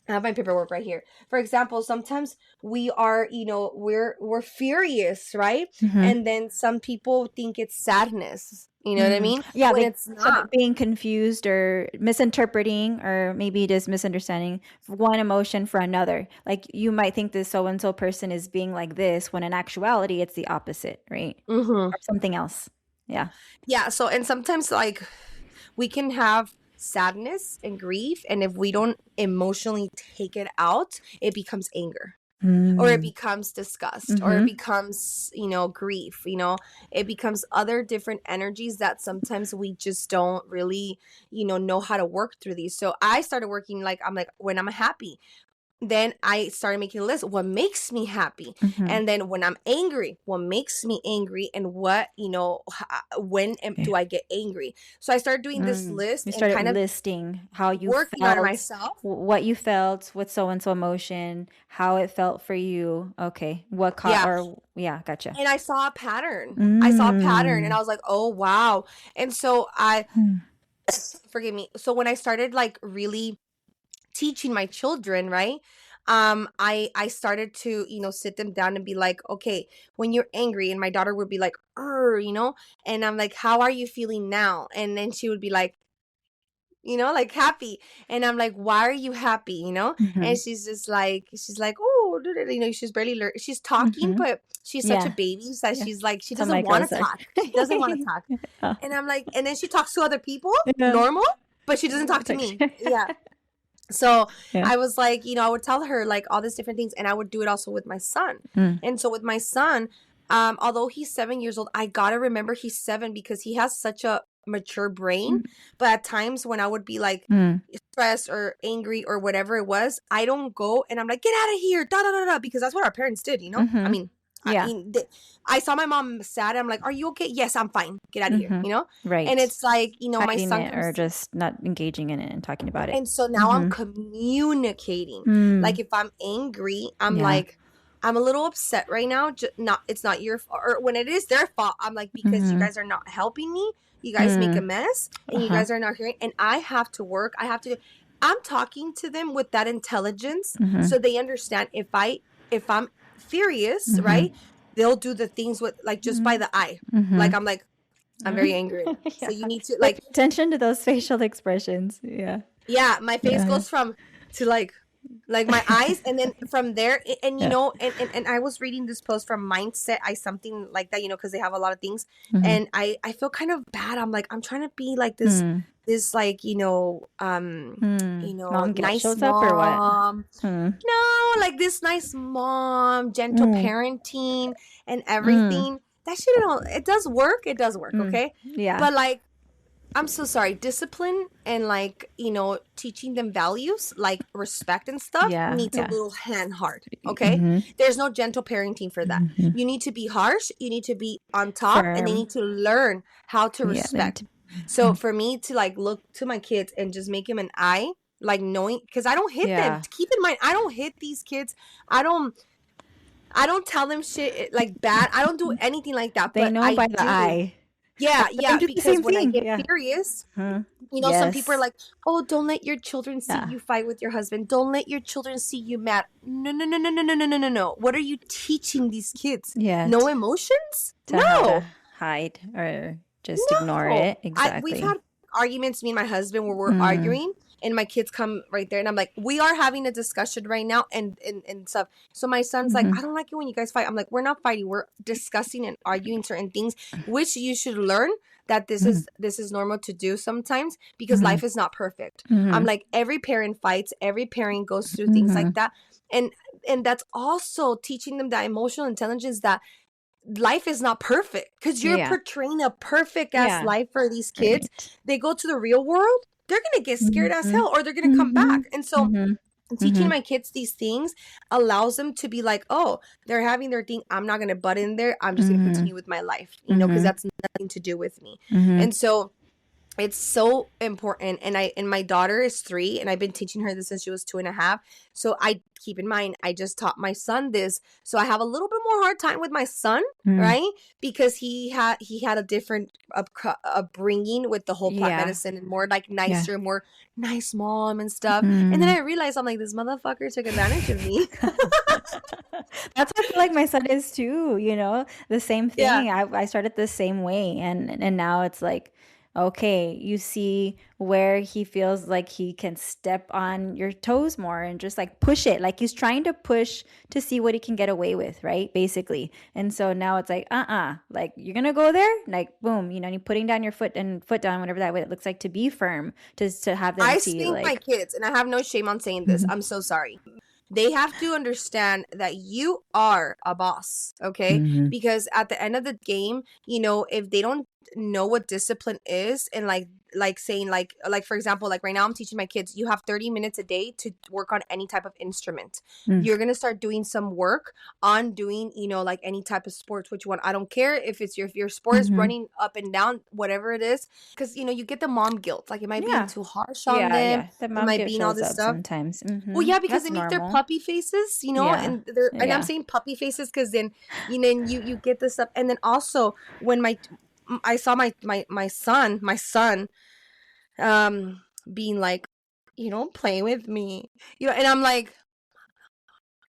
have my paperwork right here. For example, sometimes we are, we're furious, right? And then some people think it's sadness. You know what I mean? Yeah, when it's not. Being confused or misinterpreting or maybe just misunderstanding one emotion for another. Like you might think this so-and-so person is being like this when in actuality it's the opposite, right? Or something else. Yeah. Yeah. So, and sometimes like we can have sadness and grief, and if we don't emotionally take it out, it becomes anger. Or it becomes disgust, or it becomes, grief, it becomes other different energies that sometimes we just don't really, know how to work through these. So I started working, I'm like, when I'm happy, then I started making a list. What makes me happy? And then when I'm angry, what makes me angry? And what, when do I get angry? So I started doing this list. You started kind of listing how you working felt, on myself, what you felt with so-and-so emotion, how it felt for you. Okay. What gotcha. And I saw a pattern. And I was like, oh, wow. And so forgive me. So when I started like really teaching my children, right? I started to, sit them down and be like, okay, when you're angry, and my daughter would be like, and I'm like, how are you feeling now? And then she would be like, like happy. And I'm like, why are you happy? And she's like, oh, she's barely she's talking, but she's such a baby that she's like, she doesn't want to talk. She doesn't want to talk. And I'm like, and then she talks to other people, normal, but she doesn't talk to me. Yeah. So I was like, I would tell her like all these different things, and I would do it also with my son. And so with my son, although he's 7 years old, I got to remember he's 7 because he has such a mature brain. But at times when I would be like stressed or angry or whatever it was, I don't go and I'm like, get out of here, da da da da, because that's what our parents did, I mean, I saw my mom sad. I'm like, are you okay? Yes, I'm fine. Get out of here, Right. And it's like, my son or just not engaging in it and talking about it. And so now I'm communicating. Like if I'm angry, I'm like, I'm a little upset right now. It's not your fault. Or when it is their fault, I'm like, because you guys are not helping me. You guys make a mess and you guys are not hearing. And I have to work. I'm talking to them with that intelligence so they understand if I'm furious, right? They'll do the things with like just by the eye. Like I'm very angry. So you need to like attention to those facial expressions. Yeah. Yeah, my face goes from to like my eyes, and then from there, and and I was reading this post from Mindset, something like that, because they have a lot of things, and I feel kind of bad. I'm like, I'm trying to be like this like Mom nice shows mom, up or what? No, like this nice mom, gentle parenting and everything. That shit, it does work. It does work, okay? Yeah. But like, I'm so sorry. Discipline and like, teaching them values like respect and stuff needs a little hand hard. Okay. There's no gentle parenting for that. You need to be harsh. You need to be on top, and they need to learn how to respect. So for me to like look to my kids and just make them an eye, like knowing, because I don't hit them. Keep in mind, I don't hit these kids. I don't tell them shit like bad. I don't do anything like that. They know by the eye. Yeah, because when I get furious, some people are like, oh, don't let your children see you fight with your husband. Don't let your children see you mad. No. What are you teaching these kids? Yeah. No emotions? To hide or just ignore it. Exactly. We've had arguments, me and my husband, where we're arguing, and my kids come right there, and I'm like, we are having a discussion right now, and stuff. So my son's like, I don't like it when you guys fight. I'm like, we're not fighting, we're discussing and arguing certain things, which you should learn that this is normal to do sometimes, because life is not perfect. I'm like, every parent fights, every parent goes through things like that, and that's also teaching them that emotional intelligence, that life is not perfect, because you're portraying a perfect ass life for these kids. They go to the real world, they're gonna get scared as hell, or they're gonna come back. And so teaching my kids these things allows them to be like, oh, they're having their thing, I'm not gonna butt in there, I'm just gonna continue with my life, you know, because that's nothing to do with me. And so it's so important. And my daughter is 3, and I've been teaching her this since she was 2.5. So I keep in mind, I just taught my son this, so I have a little bit more hard time with my son, right? Because he had a different upbringing with the whole plant medicine, and more like nicer, more nice mom and stuff. And then I realized, I'm like, this motherfucker took advantage of me. That's what I feel like my son is too, you know, the same thing. I started the same way, and now it's like, okay, you see where he feels like he can step on your toes more and just like push it. Like he's trying to push to see what he can get away with, right? Basically. And so now it's like, like you're going to go there? Like, boom, you know, and you're putting down your foot down, whatever that way it looks like, to be firm, to have them see. I spank my kids, and I have no shame on saying this. I'm so sorry. They have to understand that you are a boss, okay? Because at the end of the game, you know, if they don't know what discipline is, and like saying like for example, like right now I'm teaching my kids, you have 30 minutes a day to work on any type of instrument. You're gonna start doing some work on doing, you know, like any type of sports, which one, I don't care if it's your sport is running up and down, whatever it is, because you know you get the mom guilt, like am I being too harsh on them, the am mom I guilt being all shows this up stuff sometimes. Well, yeah, because That's they make their normal. puppy faces, you know, and they're and I'm saying puppy faces because then you know you get this stuff. And then also when I saw my son being like, you know, playing with me, you know, and I'm like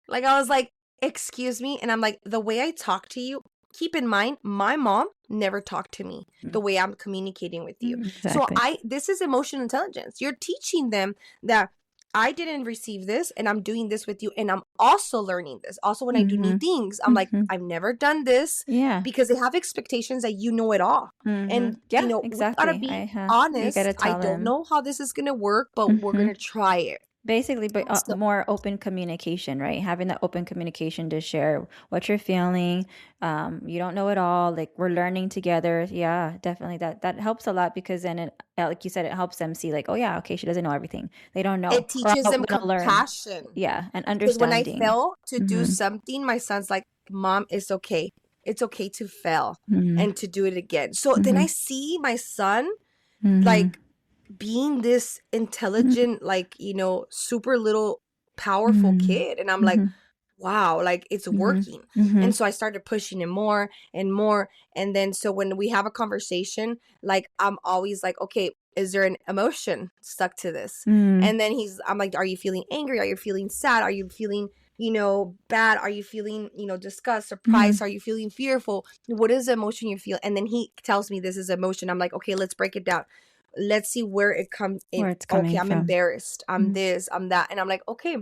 I was like, excuse me, and I'm like, the way I talk to you, keep in mind, my mom never talked to me the way I'm communicating with you. So this is emotional intelligence. You're teaching them that I didn't receive this, and I'm doing this with you, and I'm also learning this. Also, when I do new things, I'm like, I've never done this, because they have expectations that you know it all. And you know, we gotta be honest. I don't know how this is gonna work, but we're gonna try it. Basically, but more open communication, right? Having that open communication to share what you're feeling. You don't know it all. Like, we're learning together. Yeah, definitely. That helps a lot, because then it, like you said, it helps them see like, oh yeah, okay, she doesn't know everything. They don't know. It teaches them compassion. Yeah, and understanding. Because when I fail to do something, my son's like, Mom, it's okay. It's okay to fail and to do it again. So then I see my son like being this intelligent, like, you know, super little powerful kid. And I'm like, wow, like it's working. And so I started pushing him more and more. And then so when we have a conversation, like I'm always like, okay, is there an emotion stuck to this? And then I'm like, are you feeling angry? Are you feeling sad? Are you feeling, you know, bad? Are you feeling, you know, disgust, surprise? Are you feeling fearful? What is the emotion you feel? And then he tells me this is emotion. I'm like, okay, let's break it down. Let's see where it comes in. Okay, I'm embarrassed. I'm this, I'm that. And I'm like, okay,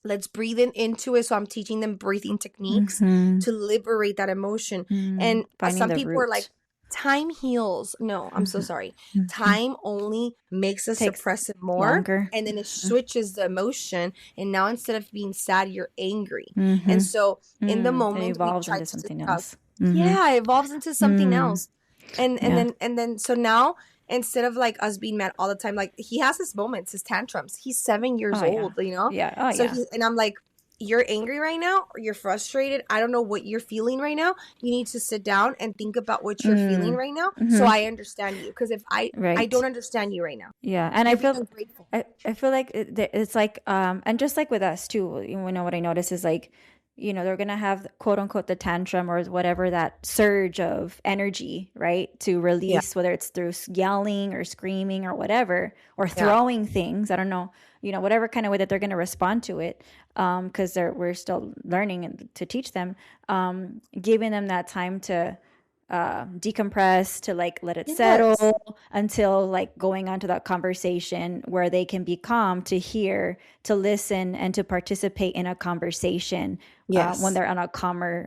let's breathe into it. So I'm teaching them breathing techniques to liberate that emotion. And some people are like, time heals. No, I'm so sorry. Time only makes us suppress it more longer. And then it switches the emotion. And now instead of being sad, you're angry. And so in the moment, it evolves we try into to something else. Yeah, it evolves into something else. And then so now, instead of like us being mad all the time, like he has his moments, his tantrums. He's 7 years old, you know? And I'm like, you're angry right now, or you're frustrated. I don't know what you're feeling right now. You need to sit down and think about what you're feeling right now, so I understand you. Because if I don't understand you right now. Yeah, and I feel grateful. I feel like it's like and just like with us too. You know, what I notice is like, you know, they're gonna have quote unquote the tantrum or whatever, that surge of energy, right, to release, whether it's through yelling or screaming or whatever, or throwing things. I don't know, you know, whatever kind of way that they're gonna respond to it, because we're still learning and to teach them, giving them that time to decompress, to like let it Yes. settle, until like going on to that conversation where they can be calm to hear, to listen, and to participate in a conversation when Yes. they're on a calmer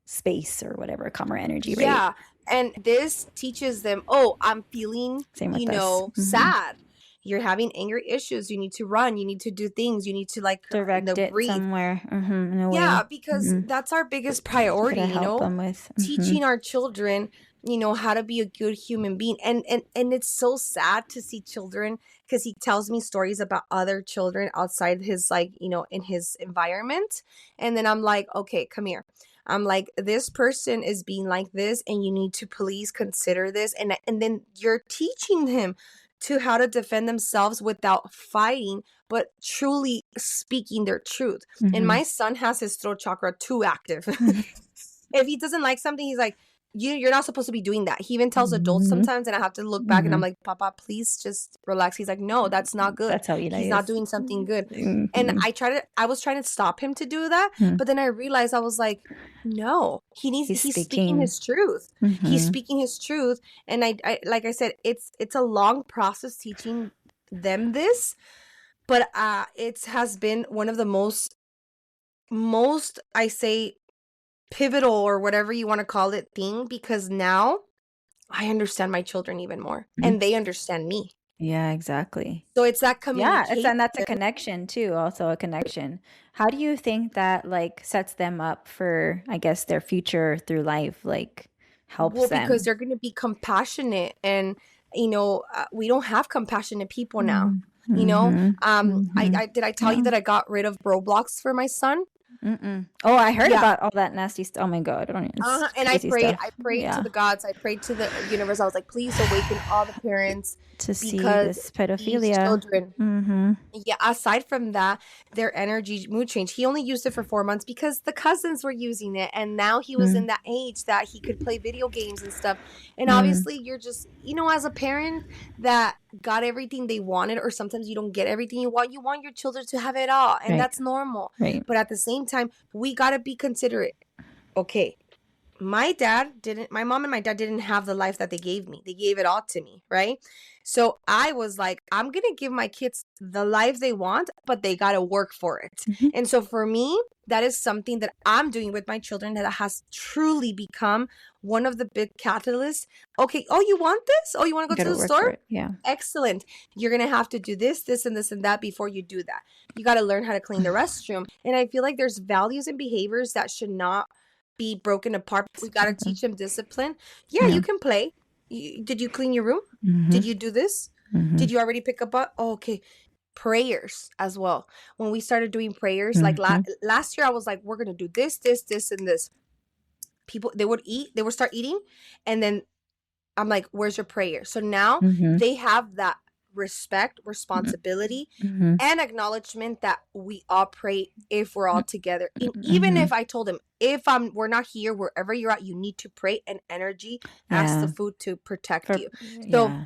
space or whatever, calmer energy, right? Yeah. And this teaches them, oh, I'm feeling, Same with us. sad. You're having anger issues. You need to run. You need to do things. You need to like, Direct it breathe. somewhere, in a Yeah, way. because that's our biggest priority, Gotta help them with. teaching our children, how to be a good human being. And it's so sad to see children, because he tells me stories about other children outside his, like, in his environment. And then I'm like, okay, come here. I'm like, this person is being like this, and you need to please consider this. And then you're teaching him to how to defend themselves without fighting, but truly speaking their truth. And my son has his throat chakra too active. If he doesn't like something, he's like, you're not supposed to be doing that. He even tells adults sometimes, and I have to look back and I'm like, Papa, please just relax. He's like, no, that's not good. That's how he's not doing something good. And I was trying to stop him to do that, but then I realized, I was like, no, he's speaking his truth. He's speaking his truth. And I like I said, it's a long process teaching them this, but it has been one of the most I say pivotal, or whatever you want to call it, thing, because now I understand my children even more, and they understand me. Yeah, exactly. So it's that communication. Yeah, and that's a connection too, also a connection. How do you think that like sets them up for, I guess, their future through life, like helps them? Because they're going to be compassionate, and we don't have compassionate people now. I tell you that I got rid of Roblox for my son. Oh, I heard about all that nasty stuff. Oh my God, I don't even. And I prayed to the gods. I prayed to the universe. I was like, please awaken all the parents to see this pedophilia. Children. Yeah. Aside from that, their energy mood change. He only used it for 4 months because the cousins were using it, and now he was in that age that he could play video games and stuff. And obviously, you're just, as a parent that got everything they wanted, or sometimes you don't get everything you want. You want your children to have it all, and that's normal. Right. But at the same time, we gotta be considerate. Okay, my mom and my dad didn't have the life that they gave me. They gave it all to me, right? So I was like, I'm gonna give my kids the life they want, but they gotta work for it. And so for me, that is something that I'm doing with my children that has truly become one of the big catalysts. Okay, oh, you want this? Oh, you want to go to the store? Yeah. Excellent. You're going to have to do this, this, and this, and that before you do that. You got to learn how to clean the restroom. And I feel like there's values and behaviors that should not be broken apart. We got to teach them discipline. Yeah, you can play. Did you clean your room? Did you do this? Did you already pick up okay. Prayers as well. When we started doing prayers, like last year, I was like, we're going to do this, this, this, and this. People, they would start eating, and then I'm like, where's your prayer? So now they have that respect, responsibility, and acknowledgement that we all pray if we're all together. And even if I told them, we're not here, wherever you're at, you need to pray, and energy asks the food to protect you. So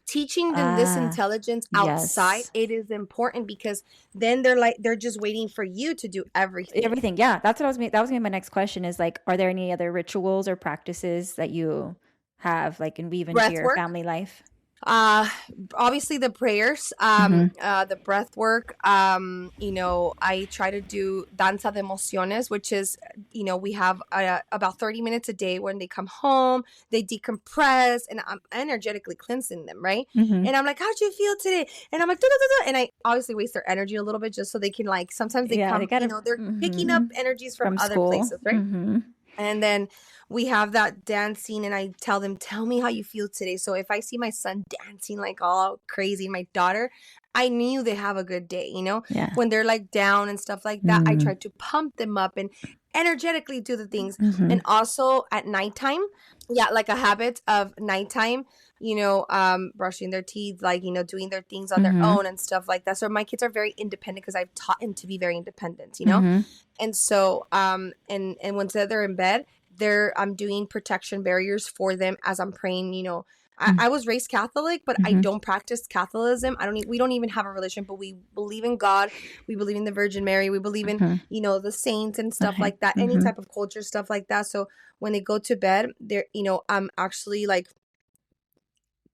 teaching them this intelligence outside, it is important, because then they're just waiting for you to do everything. Yeah, that's what that was gonna be my next question, is like, are there any other rituals or practices that you have like and weave into your family life? Obviously the prayers, the breath work. I try to do danza de emociones, which is, we have about 30 minutes a day when they come home, they decompress, and I'm energetically cleansing them, right? And I'm like, how'd you feel today? And I'm like, and I obviously waste their energy a little bit just so they can, like, sometimes they come, they're picking up energies from other places, right? And then we have that dancing, and I tell them, tell me how you feel today. So if I see my son dancing like all crazy, my daughter, I knew they have a good day, when they're like down and stuff like that. I try to pump them up and energetically do the things. And also at nighttime, like a habit of nighttime, brushing their teeth, like, doing their things on their own and stuff like that. So my kids are very independent because I've taught them to be very independent, And so, and once they're in bed, I'm doing protection barriers for them as I'm praying, I was raised Catholic, but I don't practice Catholicism. We don't even have a religion, but we believe in God. We believe in the Virgin Mary. We believe in, you know, the saints and stuff like that, any type of culture, stuff like that. So when they go to bed, they're, you know, I'm actually like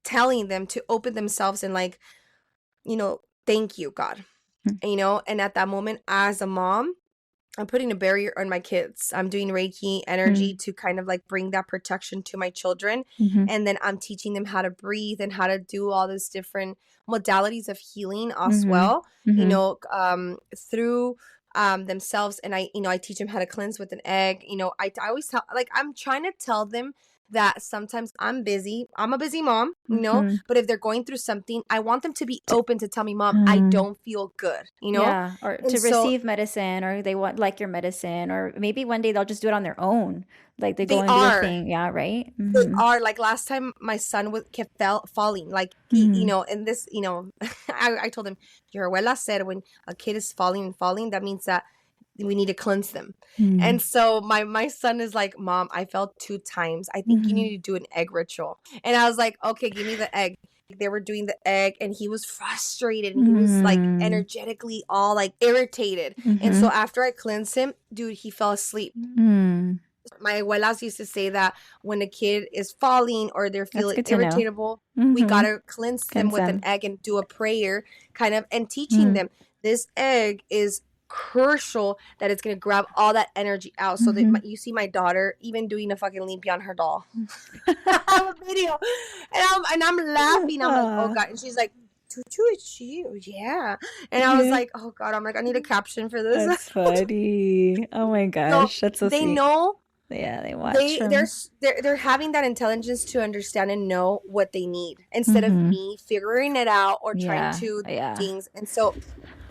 telling them to open themselves and like, you know, thank you, God, you know, and at that moment as a mom, I'm putting a barrier on my kids. I'm doing Reiki energy to kind of like bring that protection to my children. And then I'm teaching them how to breathe and how to do all these different modalities of healing as well, you know, through themselves. And I, you know, I teach them how to cleanse with an egg. You know, I always tell, like, I'm trying to tell them that sometimes I'm busy. I'm a busy mom, you know, but if they're going through something, I want them to be open to tell me, Mom, I don't feel good, you know? Yeah, or And to so receive medicine, or they want like your medicine, or maybe one day they'll just do it on their own. Like they go they and do a are. thing. Yeah, right? They are. Like last time my son kept falling, like he, you know, and this, you know, I told him, your abuela said when a kid is falling, that means that we need to cleanse them. And so my son is like, Mom, I fell 2 times. I think you need to do an egg ritual. And I was like, okay, give me the egg. They were doing the egg and he was frustrated and he was like energetically all like irritated. And so after I cleansed him, dude, he fell asleep. My abuelas used to say that when a kid is falling or they're feeling irritable, we gotta cleanse them with an egg and do a prayer kind of, and teaching them this egg is crucial, that it's gonna grab all that energy out. So that you see my daughter even doing a fucking limpia on her doll. I have a video and I'm laughing. I'm like, oh God. And she's like, Tutu, it's you. Yeah. And I was like, oh God, I'm like, I need a caption for this. That's funny. Oh my gosh, that's so they sweet. know. Yeah, they watch They're having that intelligence to understand and know what they need instead of me figuring it out or trying to do things. And so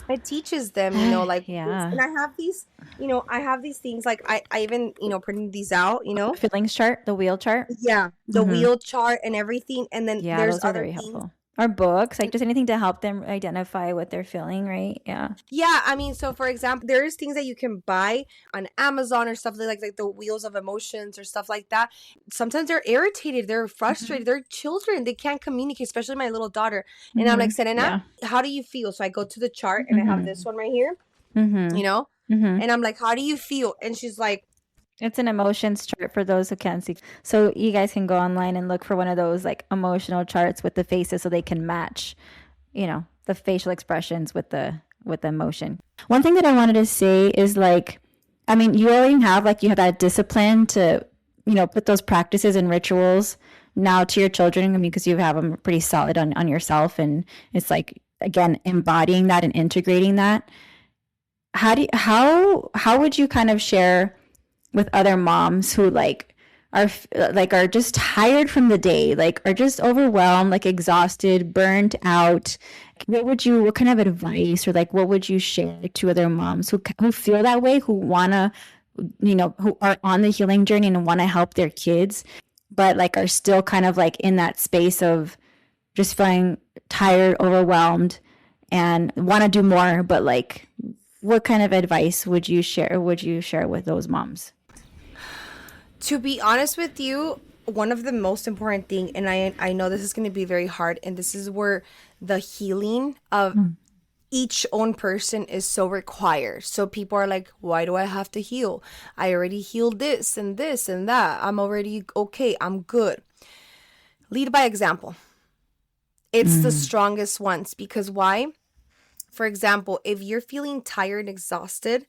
it teaches them, you know, like, and I have these, you know, I have these things like I even, you know, printed these out, you know, feelings chart, the wheel chart. Yeah, the wheel chart and everything. And then there's those are other very things. helpful. Or books, like just anything to help them identify what they're feeling, right? Yeah. Yeah, I mean, so for example, there's things that you can buy on Amazon or stuff like the wheels of emotions or stuff like that. Sometimes they're irritated, they're frustrated, they're children, they can't communicate, especially my little daughter. And I'm like, Serena, how do you feel? So I go to the chart and I have this one right here, you know, and I'm like, how do you feel? And she's like, it's an emotions chart for those who can't see. So you guys can go online and look for one of those like emotional charts with the faces so they can match, you know, the facial expressions with the emotion. One thing that I wanted to say is like, I mean, you already have like, you have that discipline to, you know, put those practices and rituals now to your children. I mean, because you have them pretty solid on yourself. And it's like, again, embodying that and integrating that. How would you kind of share with other moms who are just tired from the day, like are just overwhelmed, like exhausted, burnt out? What kind of advice or like what would you share to other moms who feel that way, who wanna, you know, who are on the healing journey and want to help their kids, but like are still kind of like in that space of just feeling tired, overwhelmed, and want to do more, but like, what kind of advice would you share with those moms? To be honest with you, one of the most important thing, and I know this is going to be very hard, and this is where the healing of each own person is so required. So people are like, why do I have to heal? I already healed this and this and that. I'm already okay. I'm good. Lead by example. It's the strongest ones, because why? For example, if you're feeling tired and exhausted,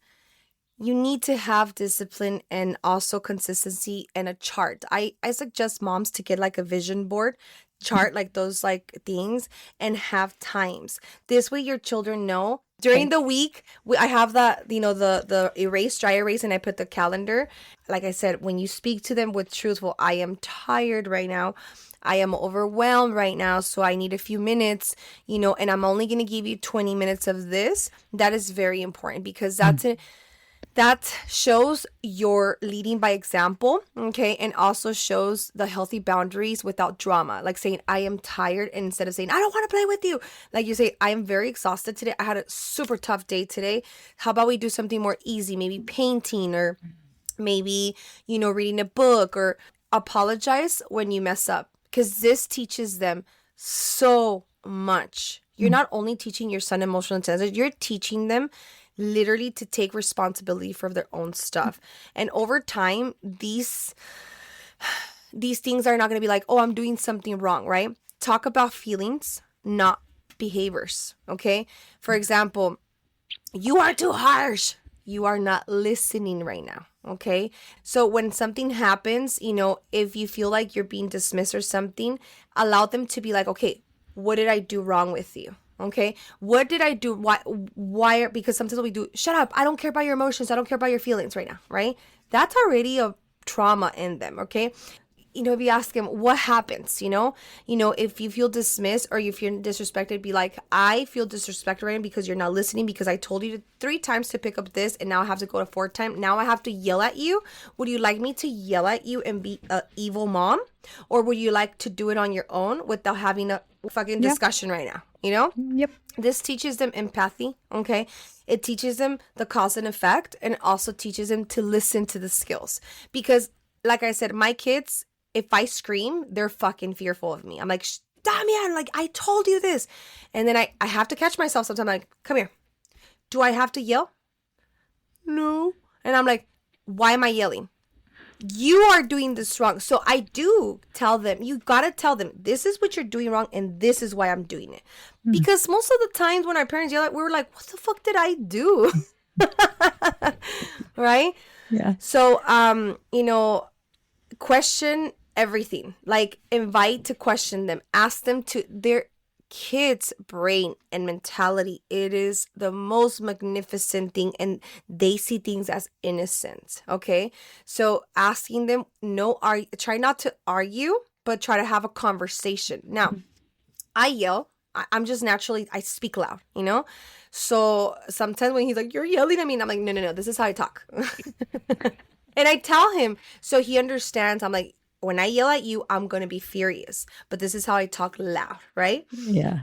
you need to have discipline and also consistency and a chart. I suggest moms to get like a vision board chart, like those like things, and have times. This way your children know during the week. I have that, you know, the dry erase, and I put the calendar. Like I said, when you speak to them with truthful, I am tired right now. I am overwhelmed right now, so I need a few minutes, you know, and I'm only going to give you 20 minutes of this. That is very important, because that shows you're leading by example, okay? And also shows the healthy boundaries without drama. Like saying, I am tired, and instead of saying, I don't want to play with you, like you say, I am very exhausted today. I had a super tough day today. How about we do something more easy? Maybe painting, or maybe, you know, reading a book, or apologize when you mess up. because this teaches them so much. You're not only teaching your son emotional intelligence, you're teaching them literally to take responsibility for their own stuff. And over time, these things are not going to be like, oh, I'm doing something wrong, right? Talk about feelings, not behaviors, okay? For example, you are too harsh. You are not listening right now, okay? So when something happens, if you feel like you're being dismissed or something, allow them to be like, okay, what did I do wrong with you? Okay, what did I do? Why? Because sometimes we do, shut up, I don't care about your emotions, I don't care about your feelings right now, right? That's already a trauma in them, okay? If you ask them what happens, if you feel dismissed or if you're disrespected, be like, I feel disrespected right now because you're not listening, because I told you 3 times to pick up this and now I have to go to 4th time. Now I have to yell at you. Would you like me to yell at you and be an evil mom? Or would you like to do it on your own without having a fucking discussion right now? Yep. This teaches them empathy, okay? It teaches them the cause and effect, and it also teaches them to listen to the skills. Because, like I said, my kids, if I scream, they're fucking fearful of me. I'm like, Damian, like, I told you this. And then I have to catch myself sometimes. I'm like, come here. Do I have to yell? No. And I'm like, why am I yelling? You are doing this wrong. So I do tell them, you gotta tell them, this is what you're doing wrong and this is why I'm doing it. Because most of the times when our parents yell at, we were like, what the fuck did I do? Right? Yeah. So, question everything. Like, invite to question them. Ask them to their kids' brain and mentality. It is the most magnificent thing, and they see things as innocent. Okay, so asking them, try not to argue, but try to have a conversation. Now, I yell. I'm just naturally, I speak loud, So sometimes when he's like, you're yelling at me, and I'm like, no, this is how I talk. And I tell him, so he understands. I'm like, when I yell at you, I'm going to be furious, but this is how I talk loud, right? Yeah.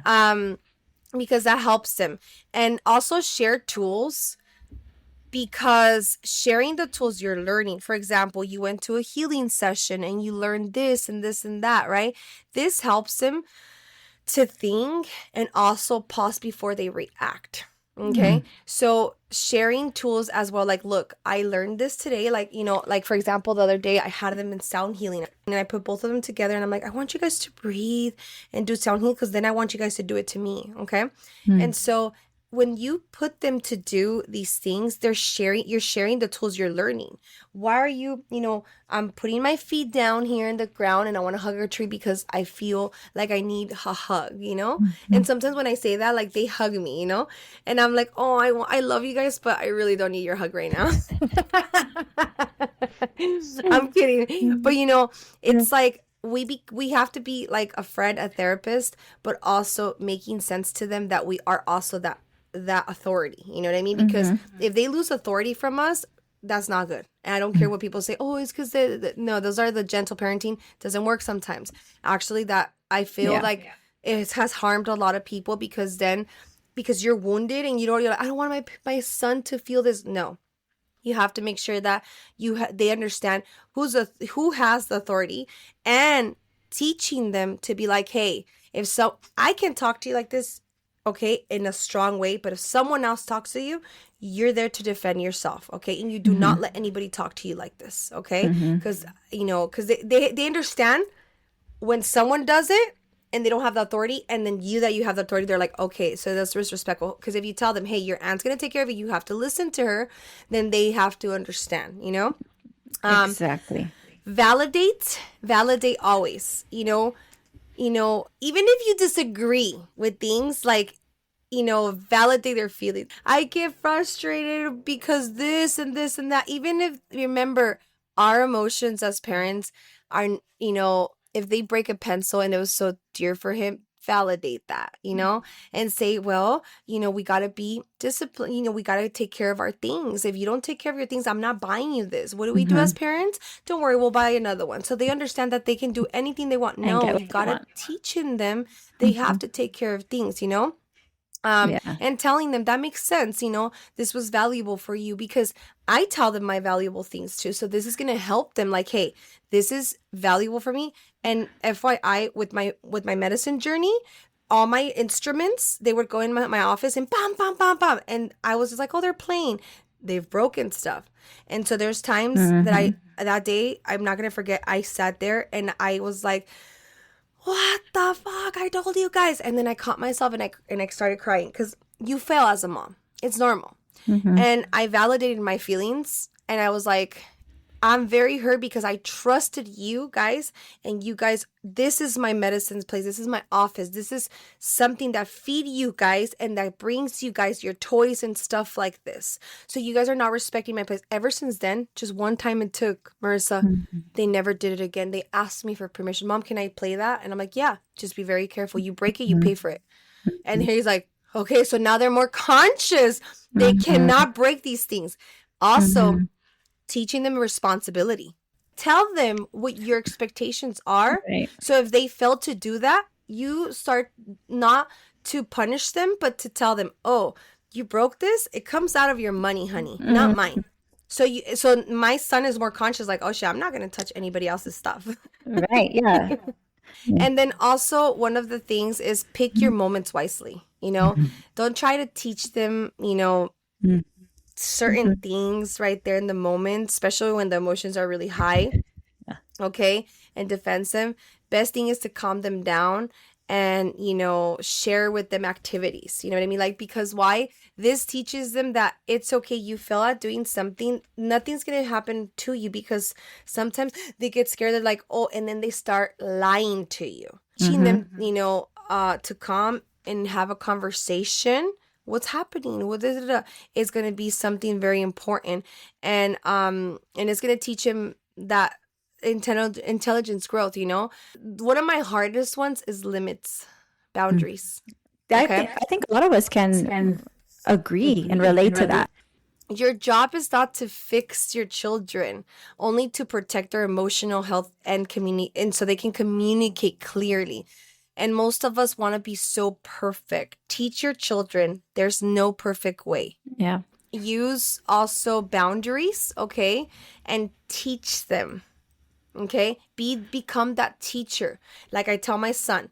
Because that helps them. And also share tools, because sharing the tools you're learning, for example, you went to a healing session and you learned this and this and that, right? This helps them to think and also pause before they react. Okay. So sharing tools as well, like, look, I learned this today. Like, like, for example, the other day I had them in sound healing, and I put both of them together, and I'm like, I want you guys to breathe and do sound healing, because then I want you guys to do it to me. Okay. And so when you put them to do these things, you're sharing the tools you're learning. Why are you, I'm putting my feet down here in the ground and I want to hug a tree because I feel like I need a hug, And sometimes when I say that, like, they hug me, and I'm like, oh, I love you guys, but I really don't need your hug right now. I'm kidding. But, it's like, we have to be like a friend, a therapist, but also making sense to them that we are also that authority. You know what I mean? Because if they lose authority from us, that's not good. And I don't care what people say, oh, it's because no, those are the gentle parenting. Doesn't work sometimes. Actually, that I feel like it has harmed a lot of people, because you're wounded and you're like, I don't want my son to feel this. No. You have to make sure that they understand who has the authority, and teaching them to be like, hey, I can talk to you like this, okay, in a strong way, but if someone else talks to you, you're there to defend yourself, okay? And you do not let anybody talk to you like this, okay? Because they understand when someone does it and they don't have the authority, and then you have the authority, they're like, okay, so that's disrespectful. Because if you tell them, hey, your aunt's gonna take care of you, you have to listen to her, then they have to understand, Exactly. Validate always, even if you disagree with things, like, validate their feelings. I get frustrated because this and this and that. Even if, remember, our emotions as parents are, if they break a pencil and it was so dear for him, validate that, and say, well, we got to be disciplined. We got to take care of our things. If you don't take care of your things, I'm not buying you this. What do we do as parents? Don't worry, we'll buy another one. So they understand that they can do anything they want. No, we got to teaching them they have to take care of things, Yeah. And telling them that makes sense, this was valuable for you, because I tell them my valuable things too. So this is going to help them, like, hey, this is valuable for me. And FYI, with my medicine journey, all my instruments, they would go in my office and bam, bam, bam, bam. And I was just like, oh, they're playing. They've broken stuff. And so there's times that that day, I'm not going to forget, I sat there and I was like, what the fuck? I told you guys. And then I caught myself and I started crying, because you fail as a mom. It's normal. And I validated my feelings, and I was like, I'm very hurt because I trusted you guys, and you guys, this is my medicine's place. This is my office. This is something that feed you guys and that brings you guys your toys and stuff like this. So you guys are not respecting my place. Ever since then, just one time it took, Marissa, they never did it again. They asked me for permission. Mom, can I play that? And I'm like, yeah, just be very careful. You break it, you pay for it. And he's like, okay, so now they're more conscious. They cannot break these things. Also, teaching them responsibility. Tell them what your expectations are. Right. So if they fail to do that, you start not to punish them, but to tell them, oh, you broke this? It comes out of your money, honey, not mine. So my son is more conscious, like, oh shit, I'm not going to touch anybody else's stuff. Right. Yeah. And then also, one of the things is pick your moments wisely. Don't try to teach them, certain things right there in the moment, especially when the emotions are really high, okay, and defensive. Best thing is to calm them down and, share with them activities. You know what I mean? Like, because why? This teaches them that it's okay. You fail at doing something. Nothing's going to happen to you, because sometimes they get scared. They're like, oh, and then they start lying to you. Teaching them, to calm and have a conversation. What's happening? What is it? Is going to be something very important, and it's going to teach him that intelligence growth. One of my hardest ones is limits, boundaries. I think a lot of us can agree and relate to that. Your job is not to fix your children, only to protect their emotional health and and so they can communicate clearly. And most of us want to be so perfect. Teach your children there's no perfect way. Yeah. Use also boundaries, okay? And teach them, okay? Become that teacher. Like I tell my son,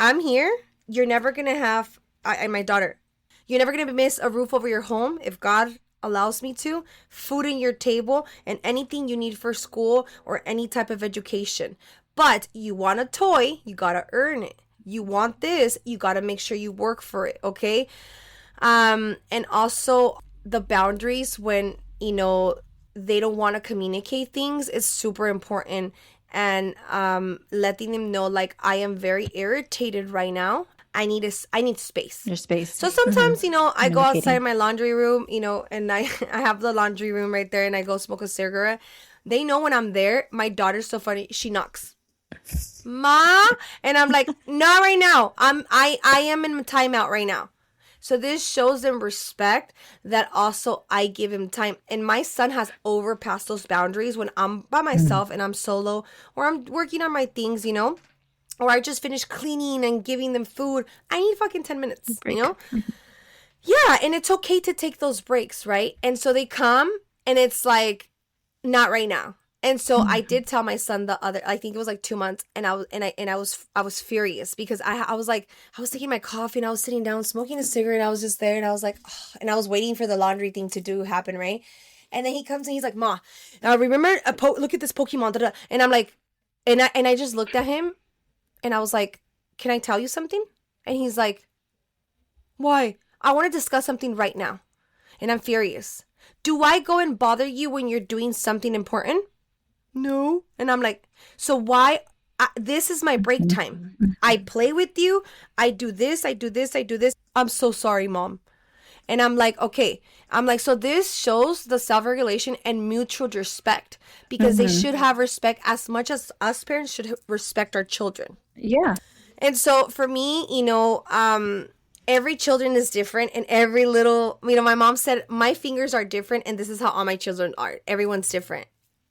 I'm here. You're never going to have, and my daughter, you're never going to miss a roof over your home if God allows me to, food in your table, and anything you need for school or any type of education. But you want a toy, you got to earn it. You want this, you got to make sure you work for it, okay? And also the boundaries when, they don't want to communicate things is super important. And letting them know, like, I am very irritated right now. I need space. Your space. So sometimes, I go outside my laundry room, and I have the laundry room right there, and I go smoke a cigarette. They know when I'm there. My daughter's so funny. She knocks. Ma, and I'm like, not right now. I am in timeout right now. So this shows them respect that also I give him time. And my son has overpassed those boundaries when I'm by myself and I'm solo, or I'm working on my things, or I just finished cleaning and giving them food. I need fucking 10 minutes, Yeah, and it's okay to take those breaks, right? And so they come and it's like, not right now. And so I did tell my son I think it was like 2 months, and I was furious because I was taking my coffee and I was sitting down smoking a cigarette. I was just there and I was like, oh, and I was waiting for the laundry thing to happen, right? And then he comes and he's like, Ma, remember look at this Pokemon, and I'm like, and I just looked at him, and I was like, can I tell you something? And he's like, why? I want to discuss something right now, and I'm furious. Do I go and bother you when you're doing something important? No. And I'm like, so why? This is my break time. I play with you. I do this. I do this. I do this. I'm so sorry, Mom. And I'm like, okay. I'm like, so this shows the self-regulation and mutual respect, because they should have respect as much as us parents should respect our children. Yeah. And so for me, every children is different, and every little, my mom said my fingers are different, and this is how all my children are. Everyone's different.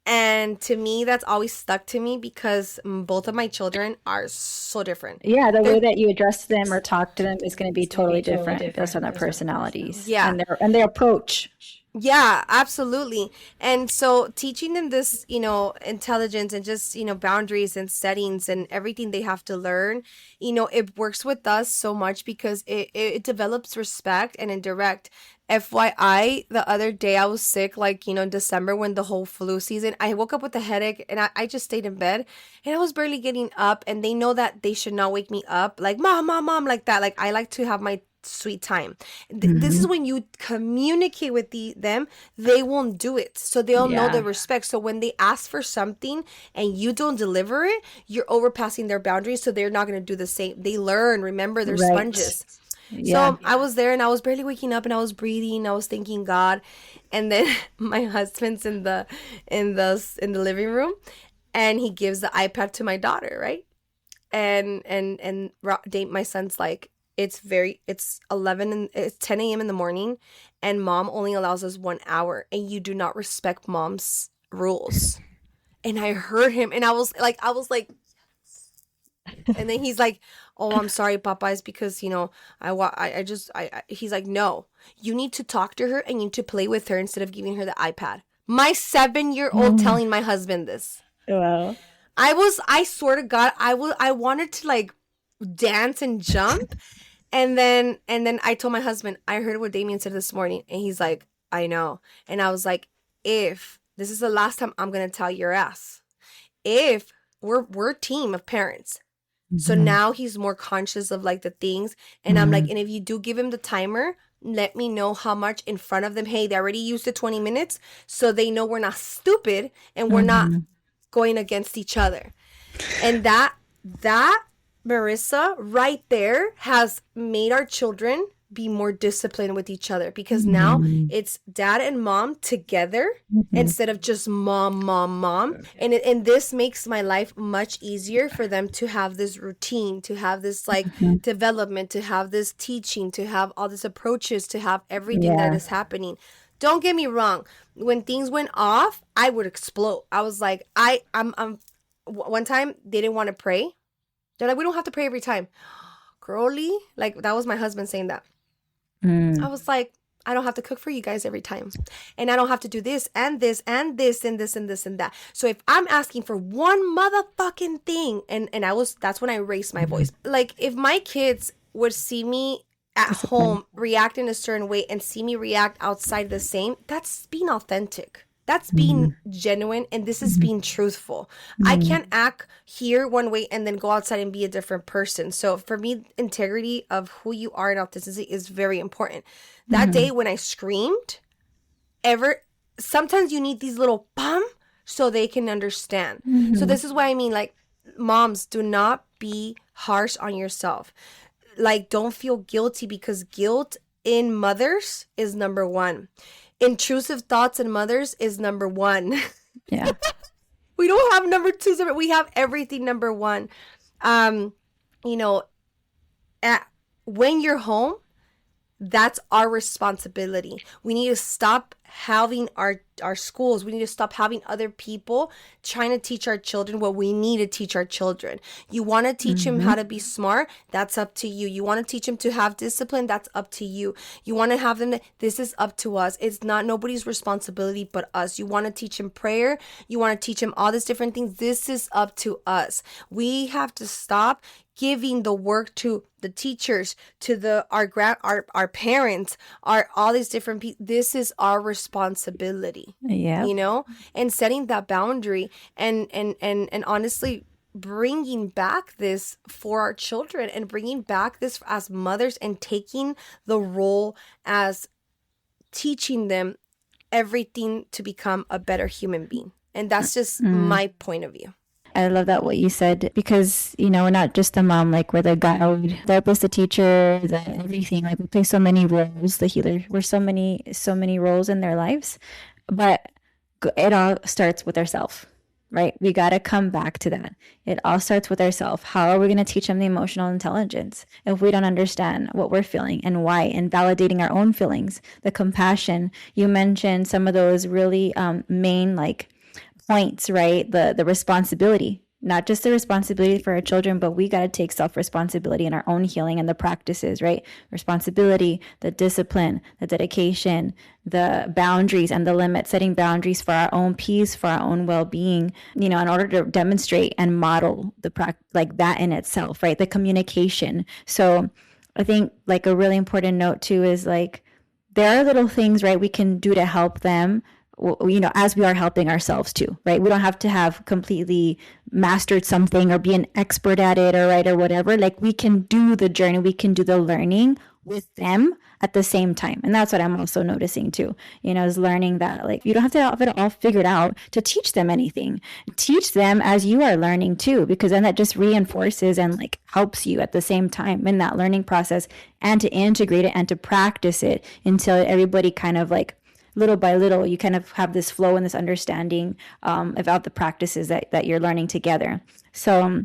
And to me, that's always stuck to me because both of my children are so different. Yeah, the They're way that you address them or talk to them is going to be totally different based on their personalities yeah. and their approach. Yeah, absolutely. And so teaching them this, intelligence and just, boundaries and settings and everything they have to learn, it works with us so much because it develops respect and indirect. FYI, the other day I was sick, like, in December when the whole flu season, I woke up with a headache and I just stayed in bed and I was barely getting up, and they know that they should not wake me up like, mom, mom, mom, like that. Like, I like to have my sweet time. This is when you communicate with them, they won't do it, so they'll know the Yeah. respect. So when they ask for something and you don't deliver it, you're overpassing their boundaries, so they're not going to do the same. They learn, remember, they're Right. sponges. Yeah. So I was there and I was barely waking up and I was breathing, I was thanking God, and then my husband's in the living room, and he gives the iPad to my daughter, right? And my son's like, it's 11 and it's 10 a.m. in the morning, and mom only allows us 1 hour, and you do not respect mom's rules. And I heard him, and I was like, and then he's like, oh, I'm sorry, Papa. It's because, he's like, no, you need to talk to her and you need to play with her instead of giving her the iPad. My 7-year-old telling my husband this. Wow. I swear to God, I wanted to like dance and jump. And then I told my husband, I heard what Damien said this morning. And he's like, I know. And I was like, if this is the last time I'm going to tell your ass, if we're a team of parents. So now he's more conscious of like the things. And I'm like, and if you do give him the timer, let me know how much in front of them. Hey, they already used the 20 minutes. So they know we're not stupid and we're not going against each other. And that Marissa right there has made our children be more disciplined with each other, because now it's dad and mom together instead of just mom. And this makes my life much easier for them to have this routine, to have this like development, to have this teaching, to have all these approaches, to have everything that is happening. Don't get me wrong. When things went off, I would explode. I was like, I'm one time they didn't want to pray. They're like, we don't have to pray every time. Girly, like that was my husband saying that. I was like, I don't have to cook for you guys every time. And I don't have to do this and this and this and this and this and that. So if I'm asking for one motherfucking thing, and that's when I raised my voice. Like if my kids would see me at home react in a certain way and see me react outside the same, that's being authentic. That's being genuine, and this is being truthful. I can't act here one way and then go outside and be a different person. So for me, integrity of who you are and authenticity is very important. That day when I screamed, sometimes you need these little bum so they can understand. So this is why I mean, like, moms, do not be harsh on yourself. Like, don't feel guilty, because guilt in mothers is number one. Intrusive thoughts in mothers is number one. Yeah. We don't have number two. We have everything number one. When you're home, that's our responsibility. We need to stop having our schools. We need to stop having other people trying to teach our children what we need to teach our children. You want to teach them how to be smart? That's up to you. You want to teach them to have discipline? That's up to you. You want to have them, this is up to us. It's not nobody's responsibility but us. You want to teach them prayer? You want to teach them all these different things? This is up to us. We have to stop giving the work to the teachers, to our parents, all these different people. This is our responsibility. Yeah. And setting that boundary and honestly bringing back this for our children, and bringing back this as mothers, and taking the role as teaching them everything to become a better human being. And that's just my point of view. I love that what you said, because, we're not just a mom, like we're the guide, therapist, the teacher, the everything. Like we play so many roles, the healer. We're so many roles in their lives, but it all starts with ourselves, right? We got to come back to that. It all starts with ourselves. How are we going to teach them the emotional intelligence if we don't understand what we're feeling and why, and validating our own feelings, the compassion? You mentioned some of those really main, like, points, right? The responsibility, not just the responsibility for our children, but we got to take self-responsibility in our own healing and the practices, right? Responsibility, the discipline, the dedication, the boundaries and the limits, setting boundaries for our own peace, for our own well-being, in order to demonstrate and model like that in itself, right? The communication. So I think like a really important note too is like, there are little things, right, we can do to help them, as we are helping ourselves too, right? We don't have to have completely mastered something or be an expert at it or whatever. Like we can do the journey, we can do the learning with them at the same time. And that's what I'm also noticing too, is learning that like you don't have to have it all figured out to teach them anything. Teach them as you are learning too, because then that just reinforces and like helps you at the same time in that learning process, and to integrate it and to practice it until everybody kind of like little by little, you kind of have this flow and this understanding about the practices that you're learning together. So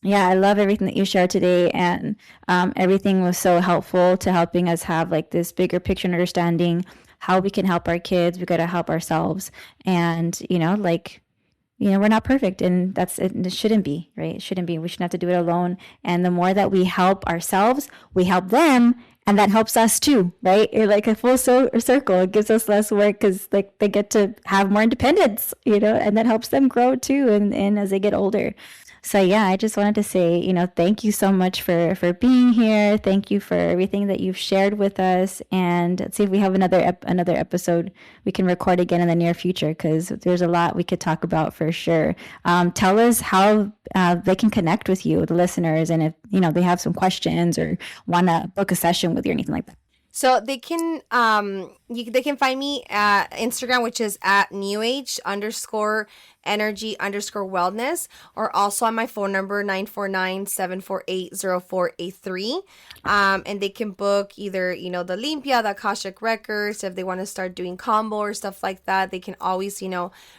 yeah, I love everything that you shared today, and everything was so helpful to helping us have like this bigger picture and understanding how we can help our kids. We got to help ourselves, and we're not perfect, and it shouldn't be, right? It shouldn't be. We shouldn't have to do it alone. And the more that we help ourselves, we help them, and that helps us too, right? It's like a full circle. It gives us less work because like they get to have more independence, and that helps them grow too, and as they get older. So yeah, I just wanted to say, thank you so much for being here. Thank you for everything that you've shared with us. And let's see if we have another episode we can record again in the near future, because there's a lot we could talk about for sure. Tell us how they can connect with you, the listeners, and if they have some questions or want to book a session with you or anything like that. So they can they can find me at Instagram, which is at newage_energy_wellness, or also on my phone number 949-748-0483. And they can book either the Limpia, the Akashic Records. If they want to start doing combo or stuff like that, they can always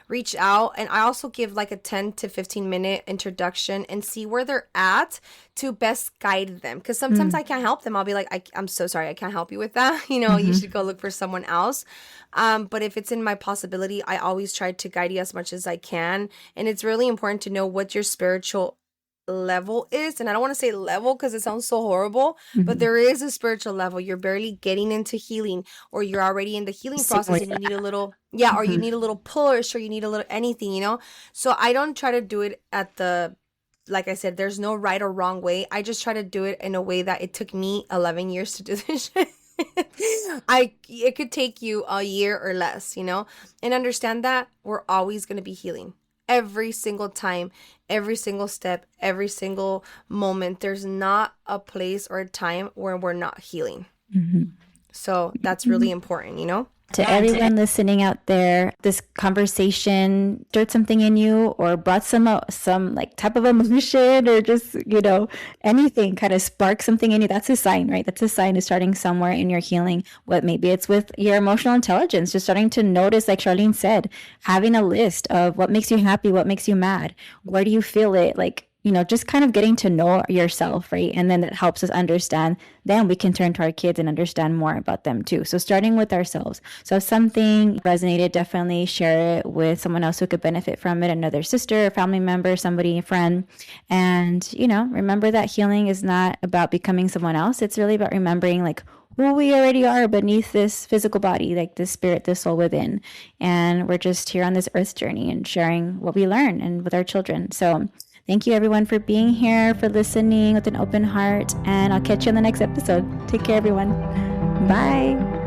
reach out. And I also give like a 10 to 15 minute introduction and see where they're at to best guide them, because sometimes I can't help them. I'll be like, I'm so sorry, I can't help you with that. You should go look for someone else. But if it's in my possibility, I always try to guide you as much as I can. And it's really important to know what your spiritual level is. And I don't want to say level because it sounds so horrible, but there is a spiritual level. You're barely getting into healing, or you're already in the healing process, and you need a little, or you need a little push, or you need a little anything, So I don't try to do it like I said, there's no right or wrong way. I just try to do it in a way that it took me 11 years to do this shit. It could take you a year or less, and understand that we're always going to be healing every single time, every single step, every single moment. There's not a place or a time where we're not healing. So that's really important, To everyone listening out there, this conversation stirred something in you, or brought some like type of emotion, or just, anything kind of spark something in you. That's a sign, right? That's a sign of starting somewhere in your healing. Maybe it's with your emotional intelligence, just starting to notice, like Charlene said, having a list of what makes you happy, what makes you mad, where do you feel it, like, just kind of getting to know yourself, right? And then that helps us understand. Then we can turn to our kids and understand more about them too. So starting with ourselves. So if something resonated, definitely share it with someone else who could benefit from it, another sister, a family member, somebody, a friend. And, remember that healing is not about becoming someone else. It's really about remembering like who we already are beneath this physical body, like this spirit, this soul within. And we're just here on this earth journey and sharing what we learn and with our children. So thank you, everyone, for being here, for listening with an open heart, and I'll catch you on the next episode. Take care, everyone. Bye.